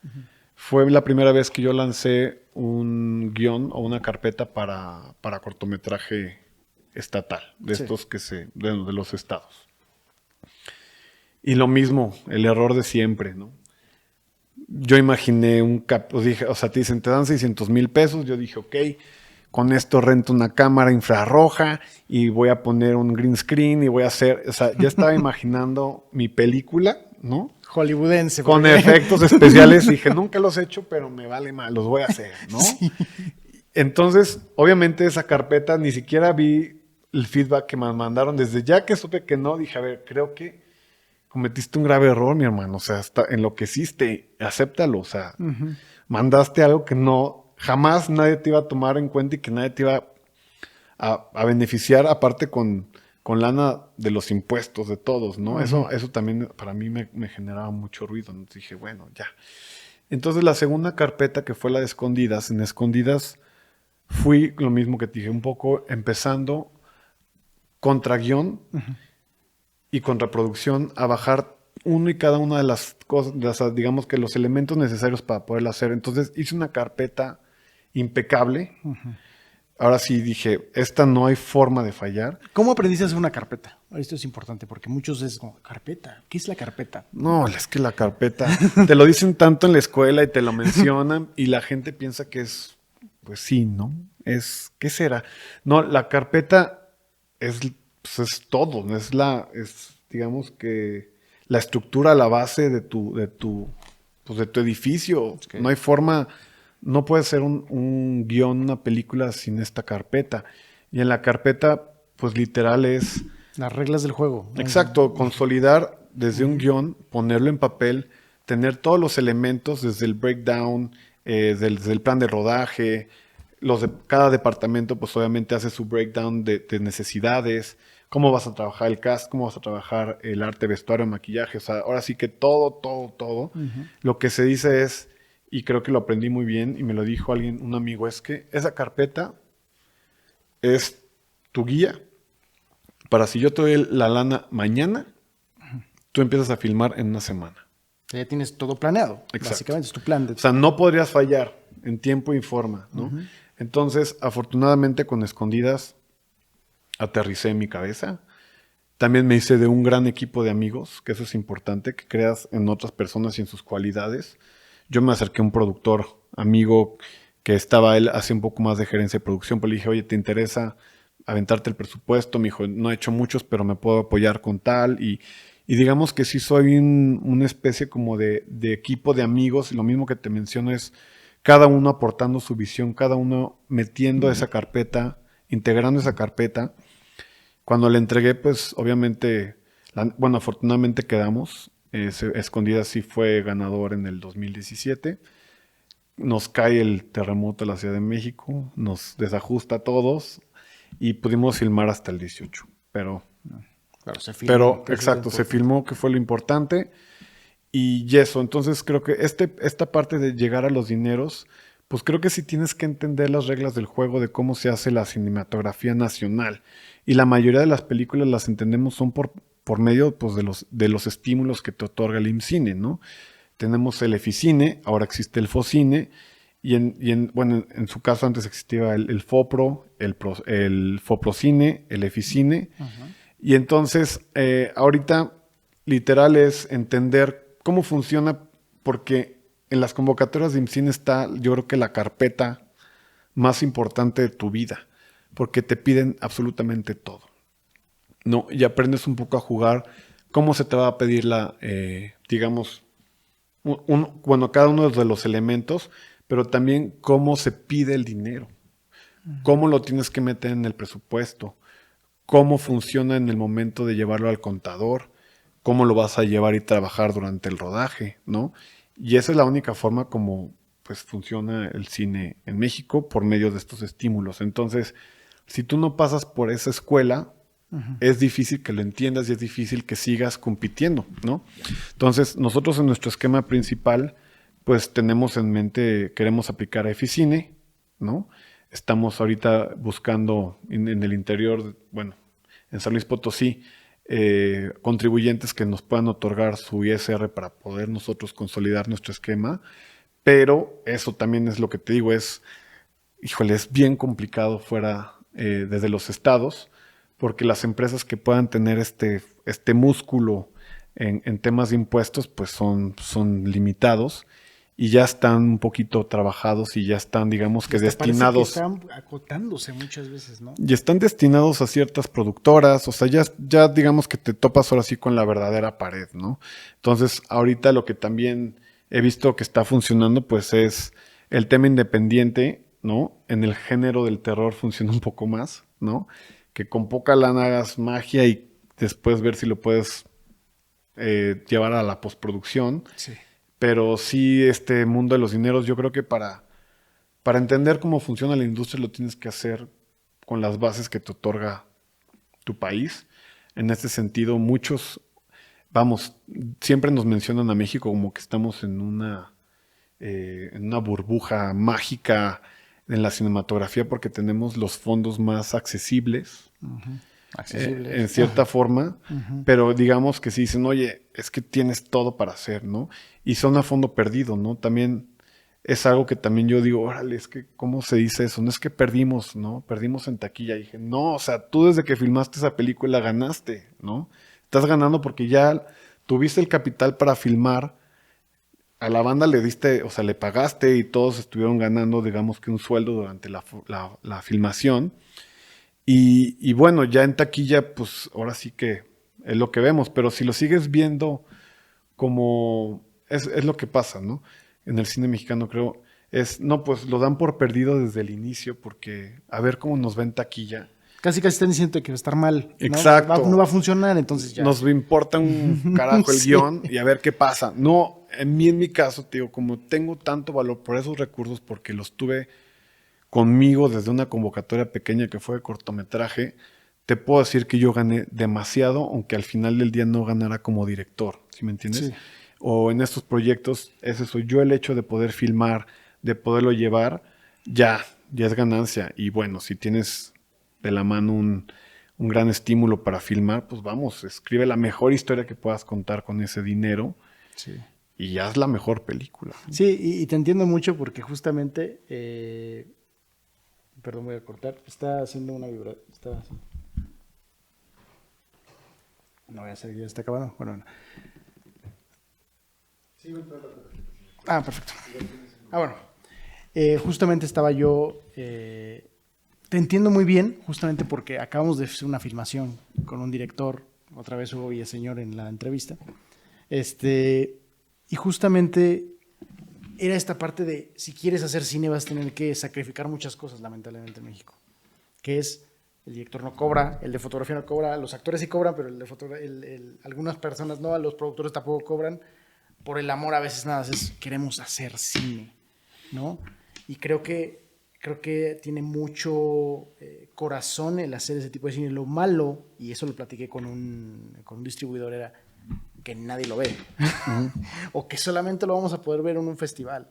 fue la primera vez que yo lancé un guión o una carpeta para cortometraje estatal, de Sí. estos de los estados. Y lo mismo, el error de siempre, ¿no? Yo imaginé dije, o sea, te dicen, te dan 600,000 pesos, yo dije, ok, con esto rento una cámara infrarroja y voy a poner un green screen y voy a hacer, o sea, ya estaba imaginando mi película, ¿no? hollywoodense. Con porque- efectos especiales, dije, nunca los he hecho, pero me vale mal, los voy a hacer, ¿no? Sí. Entonces, obviamente esa carpeta ni siquiera vi el feedback que me mandaron. Desde ya que supe que no, dije, a ver, creo que cometiste un grave error, mi hermano. O sea, enloqueciste, acéptalo. O sea, mandaste algo que jamás nadie te iba a tomar en cuenta y que nadie te iba a beneficiar, aparte con lana de los impuestos de todos, ¿no? Eso también para mí me generaba mucho ruido. Entonces dije, bueno, ya. Entonces la segunda carpeta, que fue la de Escondidas, en Escondidas fui lo mismo que te dije, un poco empezando contra guión y contra producción a bajar uno y cada una de las cosas, digamos que los elementos necesarios para poderlo hacer. Entonces hice una carpeta impecable. Ahora sí dije, esta no hay forma de fallar. ¿Cómo aprendiste a hacer una carpeta? Esto es importante porque muchos es como, ¿carpeta? ¿Qué es la carpeta? No, es que la carpeta, te lo dicen tanto en la escuela y te lo mencionan y la gente piensa que es, pues sí, ¿no? ¿Qué será? No, la carpeta pues es todo, digamos que la estructura, la base de tu edificio. Okay. No hay forma, no puede ser un guión, una película sin esta carpeta. Y en la carpeta, pues literal es... Las reglas del juego. Exacto, consolidar desde un guión, ponerlo en papel, tener todos los elementos desde el breakdown, desde el plan de rodaje, cada departamento pues obviamente hace su breakdown de necesidades, cómo vas a trabajar el cast, cómo vas a trabajar el arte, vestuario, maquillaje, o sea, ahora sí que todo. Lo que se dice es, y creo que lo aprendí muy bien y me lo dijo un amigo, es que esa carpeta es tu guía para si yo te doy la lana mañana, tú empiezas a filmar en una semana. Ya tienes todo planeado. Exacto. Básicamente es tu plan. O sea, no podrías fallar en tiempo y forma, ¿no? Entonces, afortunadamente con Escondidas aterricé en mi cabeza. También me hice de un gran equipo de amigos, que eso es importante, que creas en otras personas y en sus cualidades. Yo me acerqué a un productor amigo que él hace un poco más de gerencia de producción, pero le dije, oye, ¿te interesa aventarte el presupuesto? Me dijo, no he hecho muchos, pero me puedo apoyar con tal. Y digamos que sí soy una especie como de equipo de amigos. Y lo mismo que te menciono es cada uno aportando su visión, cada uno metiendo esa carpeta, integrando esa carpeta. Cuando le entregué, pues obviamente, afortunadamente quedamos. Escondidas sí fue ganador en el 2017. Nos cae el terremoto de la Ciudad de México, nos desajusta a todos y pudimos filmar hasta el 18. Pero Claro, se filmó. exacto, se filmó, que fue lo importante. Y eso, entonces creo que esta parte de llegar a los dineros, pues creo que sí tienes que entender las reglas del juego de cómo se hace la cinematografía nacional. Y la mayoría de las películas las entendemos son por medio pues, de los estímulos que te otorga el IMCINE, ¿no? tenemos el Eficine, ahora existe el Focine, bueno, en su caso antes existía el Fopro, el Foprocine, el Eficine, y entonces ahorita literal es entender cómo funciona, porque en las convocatorias de IMCINE está, yo creo que la carpeta más importante de tu vida, porque te piden absolutamente todo, ¿no? Y aprendes un poco a jugar cómo se te va a pedir digamos, bueno, cada uno de los elementos, pero también cómo se pide el dinero, cómo lo tienes que meter en el presupuesto, cómo funciona en el momento de llevarlo al contador, cómo lo vas a llevar y trabajar durante el rodaje, ¿no? Y esa es la única forma como pues funciona el cine en México, por medio de estos estímulos. Entonces, si tú no pasas por esa escuela, es difícil que lo entiendas y es difícil que sigas compitiendo, ¿no? Entonces, nosotros en nuestro esquema principal, pues tenemos en mente, queremos aplicar a Eficine, ¿no? Estamos ahorita buscando en el interior, bueno, en San Luis Potosí, contribuyentes que nos puedan otorgar su ISR para poder nosotros consolidar nuestro esquema, pero eso también es lo que te digo, es bien complicado fuera desde los estados, porque las empresas que puedan tener este músculo en temas de impuestos, pues son limitados y ya están un poquito trabajados y ya están, digamos que destinados. Parece que están acotándose muchas veces, ¿no? Y están destinados a ciertas productoras, o sea, ya digamos que te topas ahora sí con la verdadera pared, ¿no? Entonces, ahorita lo que también he visto que está funcionando, pues es el tema independiente, ¿no? En el género del terror funciona un poco más, ¿no? Que con poca lana hagas magia y después ver si lo puedes llevar a la postproducción. Sí. Pero sí, este mundo de los dineros, yo creo que para entender cómo funciona la industria lo tienes que hacer con las bases que te otorga tu país. En este sentido, muchos, siempre nos mencionan a México como que estamos en una burbuja mágica en la cinematografía porque tenemos los fondos más accesibles. En cierta forma, pero digamos que si dicen, oye, es que tienes todo para hacer, ¿no? Y son a fondo perdido, ¿no? También es algo que también yo digo, órale, es que, ¿cómo se dice eso? No es que perdimos, ¿no? Perdimos en taquilla. Y dije, no, o sea, tú desde que filmaste esa película ganaste, ¿no? Estás ganando porque ya tuviste el capital para filmar, a la banda le diste, o sea, le pagaste y todos estuvieron ganando, digamos que un sueldo durante la filmación. Y bueno, ya en taquilla, pues ahora sí que es lo que vemos, pero si lo sigues viendo como es lo que pasa, ¿no? En el cine mexicano creo, no, pues lo dan por perdido desde el inicio porque a ver cómo nos va en taquilla. Casi están diciendo que va a estar mal, ¿no? Exacto. No va a funcionar, entonces ya. Nos importa un carajo el guión y a ver qué pasa. No, en mi caso, te digo, como tengo tanto valor por esos recursos porque los tuve conmigo desde una convocatoria pequeña que fue de cortometraje, te puedo decir que yo gané demasiado, aunque al final del día no ganara como director, ¿sí me entiendes? Sí. O en estos proyectos, es eso, yo el hecho de poder filmar, de poderlo llevar, ya es ganancia. Y bueno, si tienes de la mano un gran estímulo para filmar, pues vamos, escribe la mejor historia que puedas contar con ese dinero. Sí. Y haz la mejor película. Sí, y te entiendo mucho porque justamente... Perdón, voy a cortar. Está haciendo una vibración. No voy a hacer, ya está acabado. Bueno. Perfecto. Bueno. Justamente estaba yo. Te entiendo muy bien, justamente porque acabamos de hacer una filmación con un director. Otra vez Hugo Villaseñor en la entrevista. Y justamente era esta parte de, si quieres hacer cine vas a tener que sacrificar muchas cosas, lamentablemente, en México. Que es, el director no cobra, el de fotografía no cobra, los actores sí cobran, pero algunas personas no, los productores tampoco cobran. Por el amor a veces nada, queremos hacer cine, ¿no? Y creo que tiene mucho corazón el hacer ese tipo de cine. Lo malo, y eso lo platiqué con un distribuidor, era que nadie lo ve. O que solamente lo vamos a poder ver en un festival,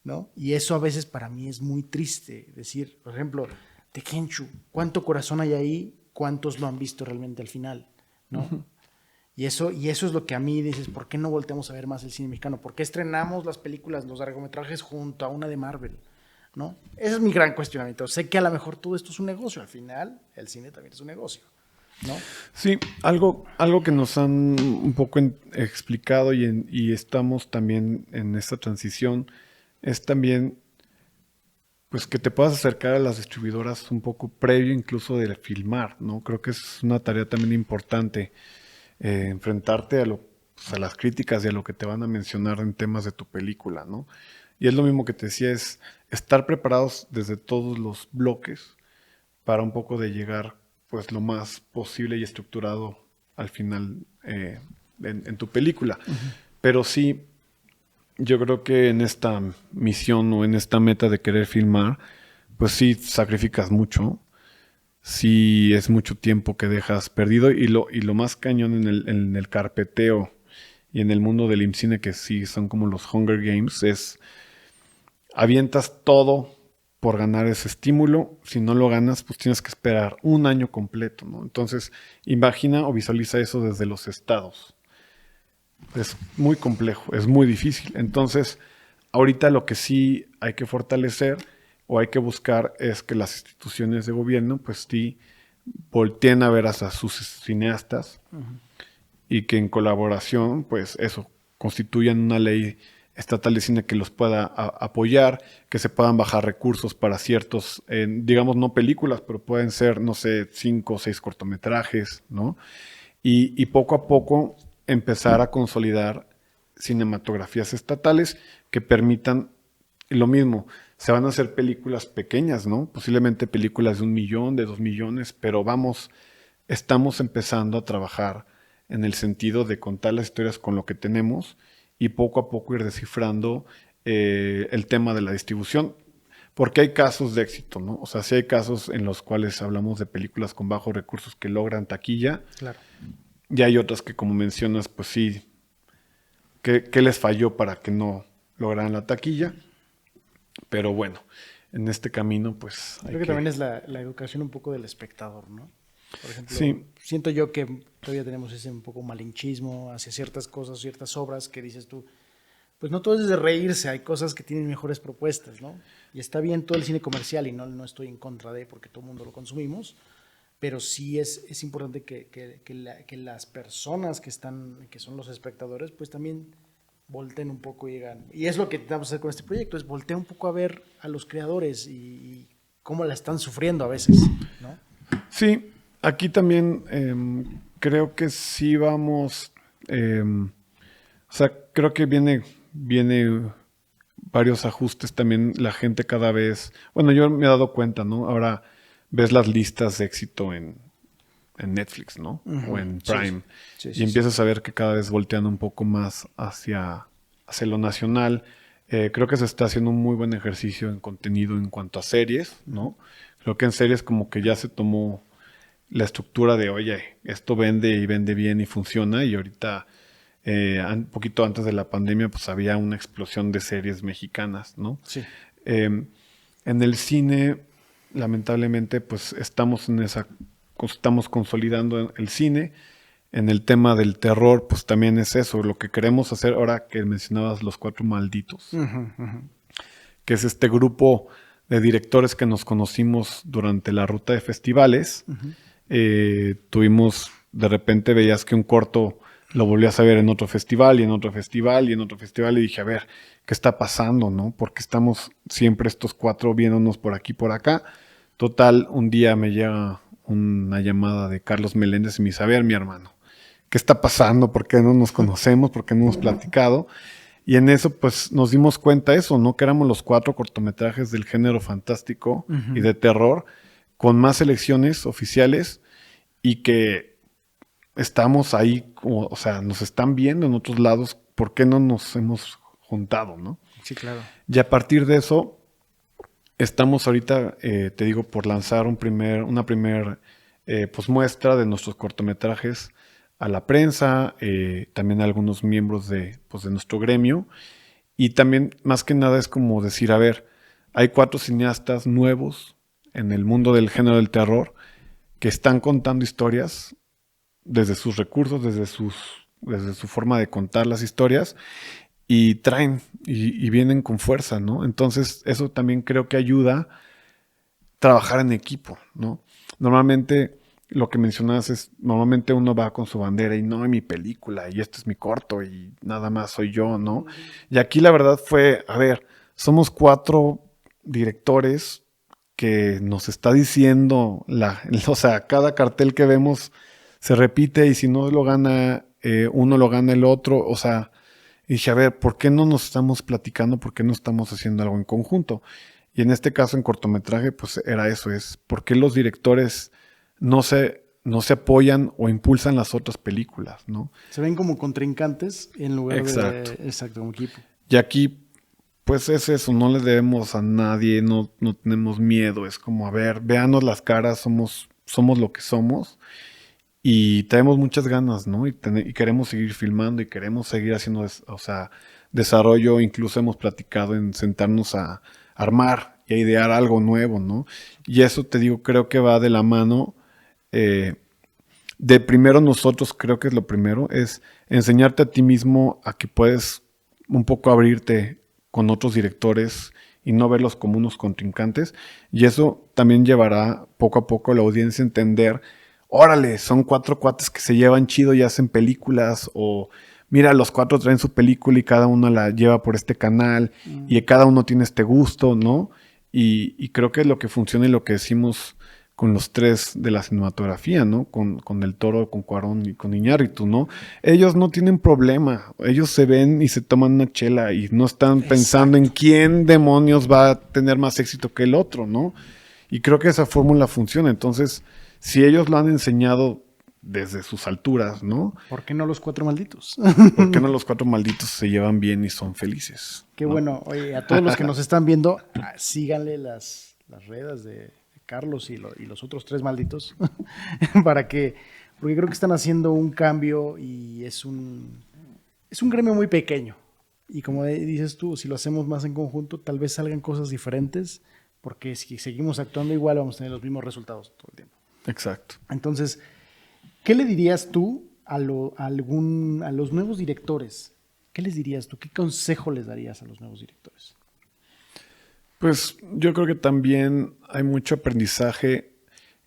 ¿no? Y eso a veces para mí es muy triste. Decir, por ejemplo, Tequenchu, ¿cuánto corazón hay ahí? ¿Cuántos lo han visto realmente al final? ¿No? Y eso es lo que a mí dices, ¿por qué no volteamos a ver más el cine mexicano? ¿Por qué estrenamos las películas, los largometrajes junto a una de Marvel? ¿No? Ese es mi gran cuestionamiento. Sé que a lo mejor todo esto es un negocio, al final el cine también es un negocio, ¿no? Sí, algo que nos han un poco explicado y estamos también en esta transición es también pues que te puedas acercar a las distribuidoras un poco previo incluso de filmar, ¿no? Creo que es una tarea también importante, enfrentarte pues, a las críticas y a lo que te van a mencionar en temas de tu película, ¿no? Y es lo mismo que te decía, es estar preparados desde todos los bloques para un poco de llegar pues lo más posible y estructurado al final en tu película. Uh-huh. Pero sí, yo creo que en esta misión o en esta meta de querer filmar, pues sí sacrificas mucho, sí es mucho tiempo que dejas perdido y lo más cañón en el carpeteo y en el mundo del IMCINE, que sí son como los Hunger Games, es avientas todo por ganar ese estímulo. Si no lo ganas, pues tienes que esperar un año completo, ¿no? Entonces, imagina o visualiza eso desde los estados. Es muy complejo, es muy difícil. Entonces, ahorita lo que sí hay que fortalecer o hay que buscar es que las instituciones de gobierno, pues sí, volteen a ver hasta sus cineastas y que en colaboración, pues eso, constituyan una ley estatal de cine que los pueda apoyar, que se puedan bajar recursos para ciertos, digamos, no películas, pero pueden ser, no sé, 5 o 6 cortometrajes, ¿no? Y poco a poco empezar a consolidar cinematografías estatales que permitan lo mismo. Se van a hacer películas pequeñas, ¿no? Posiblemente películas de 1 millón, de 2 millones, pero estamos empezando a trabajar en el sentido de contar las historias con lo que tenemos y poco a poco ir descifrando el tema de la distribución, porque hay casos de éxito, ¿no? O sea, sí hay casos en los cuales hablamos de películas con bajos recursos que logran taquilla. Claro. Y hay otras que, como mencionas, pues sí, ¿qué les falló para que no lograran la taquilla? Pero bueno, en este camino, pues creo que también es la educación un poco del espectador, ¿no? Por ejemplo, sí. Siento yo que todavía tenemos ese un poco malinchismo hacia ciertas cosas, ciertas obras que dices tú, pues no todo es de reírse, hay cosas que tienen mejores propuestas, ¿no? Y está bien todo el cine comercial y no estoy en contra de, porque todo el mundo lo consumimos, pero sí es importante que las personas que son los espectadores, pues también volteen un poco y digan, y es lo que intentamos hacer con este proyecto, es voltear un poco a ver a los creadores y cómo la están sufriendo a veces, ¿no? Sí. Aquí también creo que sí vamos, o sea, creo que viene varios ajustes también. La gente cada vez, bueno, yo me he dado cuenta, ¿no? Ahora ves las listas de éxito en Netflix, ¿no? Uh-huh. O en Prime. Sí. Y empiezas a ver que cada vez voltean un poco más hacia lo nacional. Creo que se está haciendo un muy buen ejercicio en contenido en cuanto a series, ¿no? Creo que en series como que ya se tomó la estructura de, oye, esto vende y vende bien y funciona, y ahorita, un poquito antes de la pandemia, pues había una explosión de series mexicanas, ¿no? Sí. En el cine, lamentablemente, pues estamos consolidando el cine. En el tema del terror, pues también es eso, lo que queremos hacer ahora que mencionabas Los Cuatro Malditos, que es este grupo de directores que nos conocimos durante la ruta de festivales. Tuvimos, de repente veías que un corto lo volvías a ver en otro festival y en otro festival y en otro festival, y dije, a ver, ¿qué está pasando, no? Porque estamos siempre estos 4 viéndonos por aquí, por acá. Total, un día me llega una llamada de Carlos Meléndez y me dice, a ver, mi hermano, ¿qué está pasando? ¿Por qué no nos conocemos? ¿Por qué no hemos platicado? Y en eso, pues, nos dimos cuenta eso, ¿no? Que éramos los 4 cortometrajes del género fantástico y de terror, con más selecciones oficiales, y que estamos ahí, o sea, nos están viendo en otros lados, ¿por qué no nos hemos juntado, no? Sí, claro. Y a partir de eso, estamos ahorita, te digo, por lanzar una primer pues muestra de nuestros cortometrajes a la prensa, también a algunos miembros de nuestro gremio, y también, más que nada, es como decir, a ver, hay 4 cineastas nuevos en el mundo del género del terror que están contando historias desde sus recursos, desde su forma de contar las historias, y traen y vienen con fuerza, ¿no? Entonces, eso también creo que ayuda a trabajar en equipo, ¿no? Normalmente, lo que mencionabas es, normalmente uno va con su bandera y no, en mi película, y esto es mi corto, y nada más soy yo, ¿no? Y aquí la verdad fue, a ver, somos 4 directores que nos está diciendo, o sea, cada cartel que vemos se repite, y si no lo gana uno, lo gana el otro, o sea, y dije, a ver, ¿por qué no nos estamos platicando? ¿Por qué no estamos haciendo algo en conjunto? Y en este caso, en cortometraje, pues era eso, es ¿por qué los directores no se apoyan o impulsan las otras películas, ¿no? Se ven como contrincantes en lugar Exacto. de... Exacto, como equipo. Y aquí, pues es eso, no le debemos a nadie, no tenemos miedo, es como, a ver, véanos las caras, somos lo que somos, y tenemos muchas ganas, ¿no? Y queremos seguir filmando y queremos seguir haciendo, o sea, desarrollo. Incluso hemos platicado en sentarnos a armar y a idear algo nuevo, ¿no? Y eso, te digo, creo que va de la mano. De primero nosotros, creo que es lo primero, es enseñarte a ti mismo a que puedes un poco abrirte con otros directores y no verlos como unos contrincantes. Y eso también llevará poco a poco a la audiencia a entender, órale, son 4 cuates que se llevan chido y hacen películas, o mira, los 4 traen su película y cada uno la lleva por este canal, y cada uno tiene este gusto, ¿no? Y creo que es lo que funciona y lo que decimos con los 3 de la cinematografía, ¿no? Con Del Toro, con Cuarón y con Iñárritu, ¿no? Ellos no tienen problema. Ellos se ven y se toman una chela y no están pensando en quién demonios va a tener más éxito que el otro, ¿no? Y creo que esa fórmula funciona. Entonces, si ellos lo han enseñado desde sus alturas, ¿no? ¿Por qué no los 4 malditos? ¿Por qué no los 4 malditos se llevan bien y son felices? Qué ¿no? bueno. Oye, a todos los que nos están viendo, síganle las redes de Carlos y los otros 3 malditos porque creo que están haciendo un cambio y es un gremio muy pequeño. Y como dices tú, si lo hacemos más en conjunto, tal vez salgan cosas diferentes, porque si seguimos actuando igual vamos a tener los mismos resultados todo el tiempo. Exacto. Entonces, ¿qué le dirías tú a los nuevos directores? ¿Qué les dirías tú? ¿Qué consejo les darías a los nuevos directores? Pues yo creo que también hay mucho aprendizaje,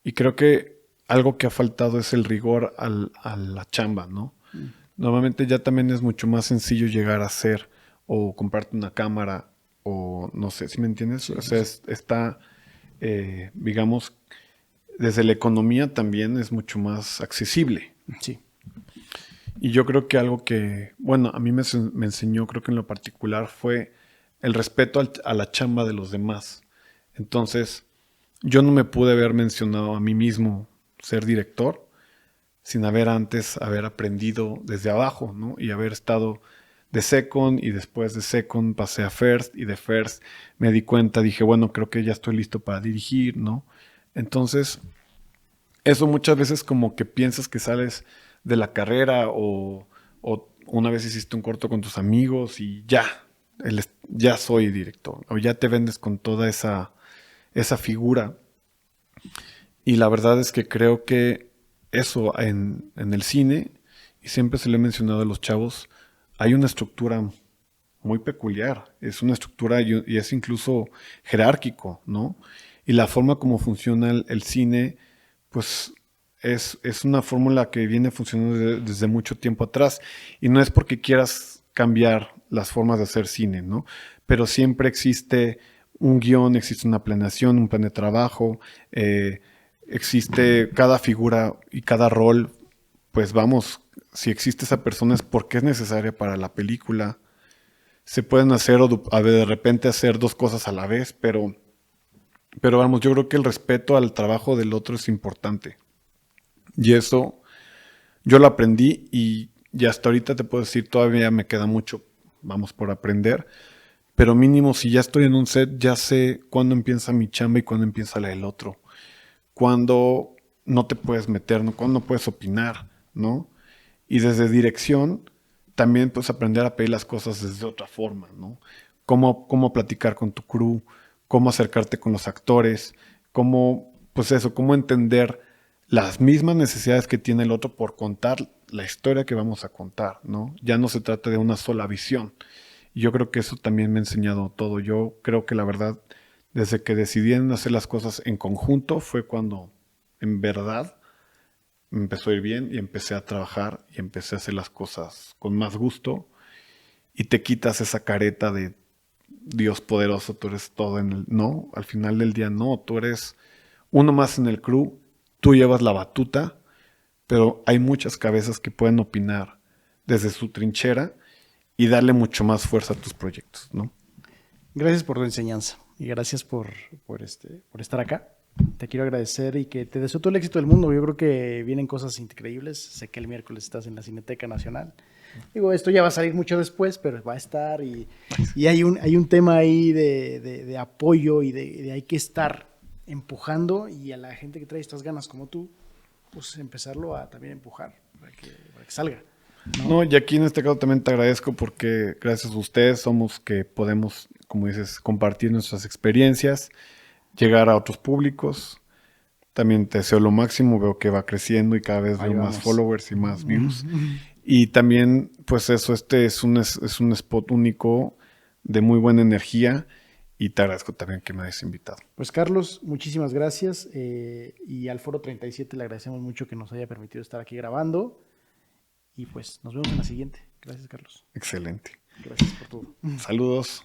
y creo que algo que ha faltado es el rigor a la chamba, ¿no? Normalmente ya también es mucho más sencillo llegar a hacer o comprarte una cámara o no sé, ¿sí me entiendes? Sí, o sea, sí. está, digamos, desde la economía también es mucho más accesible. Sí. Y yo creo que algo que, bueno, a mí me enseñó, creo que en lo particular, fue el respeto a la chamba de los demás. Entonces, yo no me pude haber mencionado a mí mismo ser director sin haber aprendido desde abajo, ¿no? Y haber estado de second, y después de second pasé a first, y de first me di cuenta, dije, bueno, creo que ya estoy listo para dirigir, ¿no? Entonces, eso muchas veces como que piensas que sales de la carrera, o una vez hiciste un corto con tus amigos y ya soy director, o ya te vendes con toda esa figura. Y la verdad es que creo que eso en el cine, y siempre se lo he mencionado a los chavos, hay una estructura muy peculiar. Es una estructura y es incluso jerárquico, ¿no? Y la forma como funciona el cine, pues es una fórmula que viene funcionando desde mucho tiempo atrás. Y no es porque quieras cambiar las formas de hacer cine, ¿no? Pero siempre existe un guión, existe una planeación, un plan de trabajo, existe cada figura y cada rol. Pues vamos, si existe esa persona es porque es necesaria para la película. Se pueden hacer de repente hacer 2 cosas a la vez, pero vamos, yo creo que el respeto al trabajo del otro es importante. Y eso yo lo aprendí, y hasta ahorita te puedo decir, todavía me queda mucho, vamos, por aprender. Pero mínimo, si ya estoy en un set, ya sé cuándo empieza mi chamba y cuándo empieza la del otro. Cuándo no te puedes meter, ¿no? Cuándo no puedes opinar, ¿no? Y desde dirección, también puedes aprender a pedir las cosas desde otra forma, ¿no? Cómo platicar con tu crew, cómo acercarte con los actores, cómo entender las mismas necesidades que tiene el otro por contar la historia que vamos a contar, ¿no? Ya no se trata de una sola visión. Y yo creo que eso también me ha enseñado todo. Yo creo que la verdad, desde que decidieron hacer las cosas en conjunto, fue cuando en verdad me empezó a ir bien y empecé a trabajar y empecé a hacer las cosas con más gusto y te quitas esa careta de Dios poderoso, tú eres todo en el... No, al final del día no, tú eres uno más en el crew, tú llevas la batuta, pero hay muchas cabezas que pueden opinar desde su trinchera y darle mucho más fuerza a tus proyectos, ¿no? Gracias por tu enseñanza y gracias por estar acá. Te quiero agradecer y que te deseo todo el éxito del mundo. Yo creo que vienen cosas increíbles. Sé que el miércoles estás en la Cineteca Nacional. Digo, esto ya va a salir mucho después, pero va a estar y hay un tema ahí de apoyo y de hay que estar empujando y a la gente que trae estas ganas como tú, pues empezarlo a también empujar para que salga. No, y aquí en este caso también te agradezco porque gracias a ustedes somos que podemos, como dices, compartir nuestras experiencias, llegar a otros públicos. También te deseo lo máximo, veo que va creciendo y cada vez Ahí veo vamos. más followers y más views. Y también, pues eso, es un spot único de muy buena energía y te agradezco también que me hayas invitado. Pues Carlos, muchísimas gracias y al Foro 37 le agradecemos mucho que nos haya permitido estar aquí grabando y pues nos vemos en la siguiente. Gracias, Carlos. Excelente. Gracias por todo. Saludos.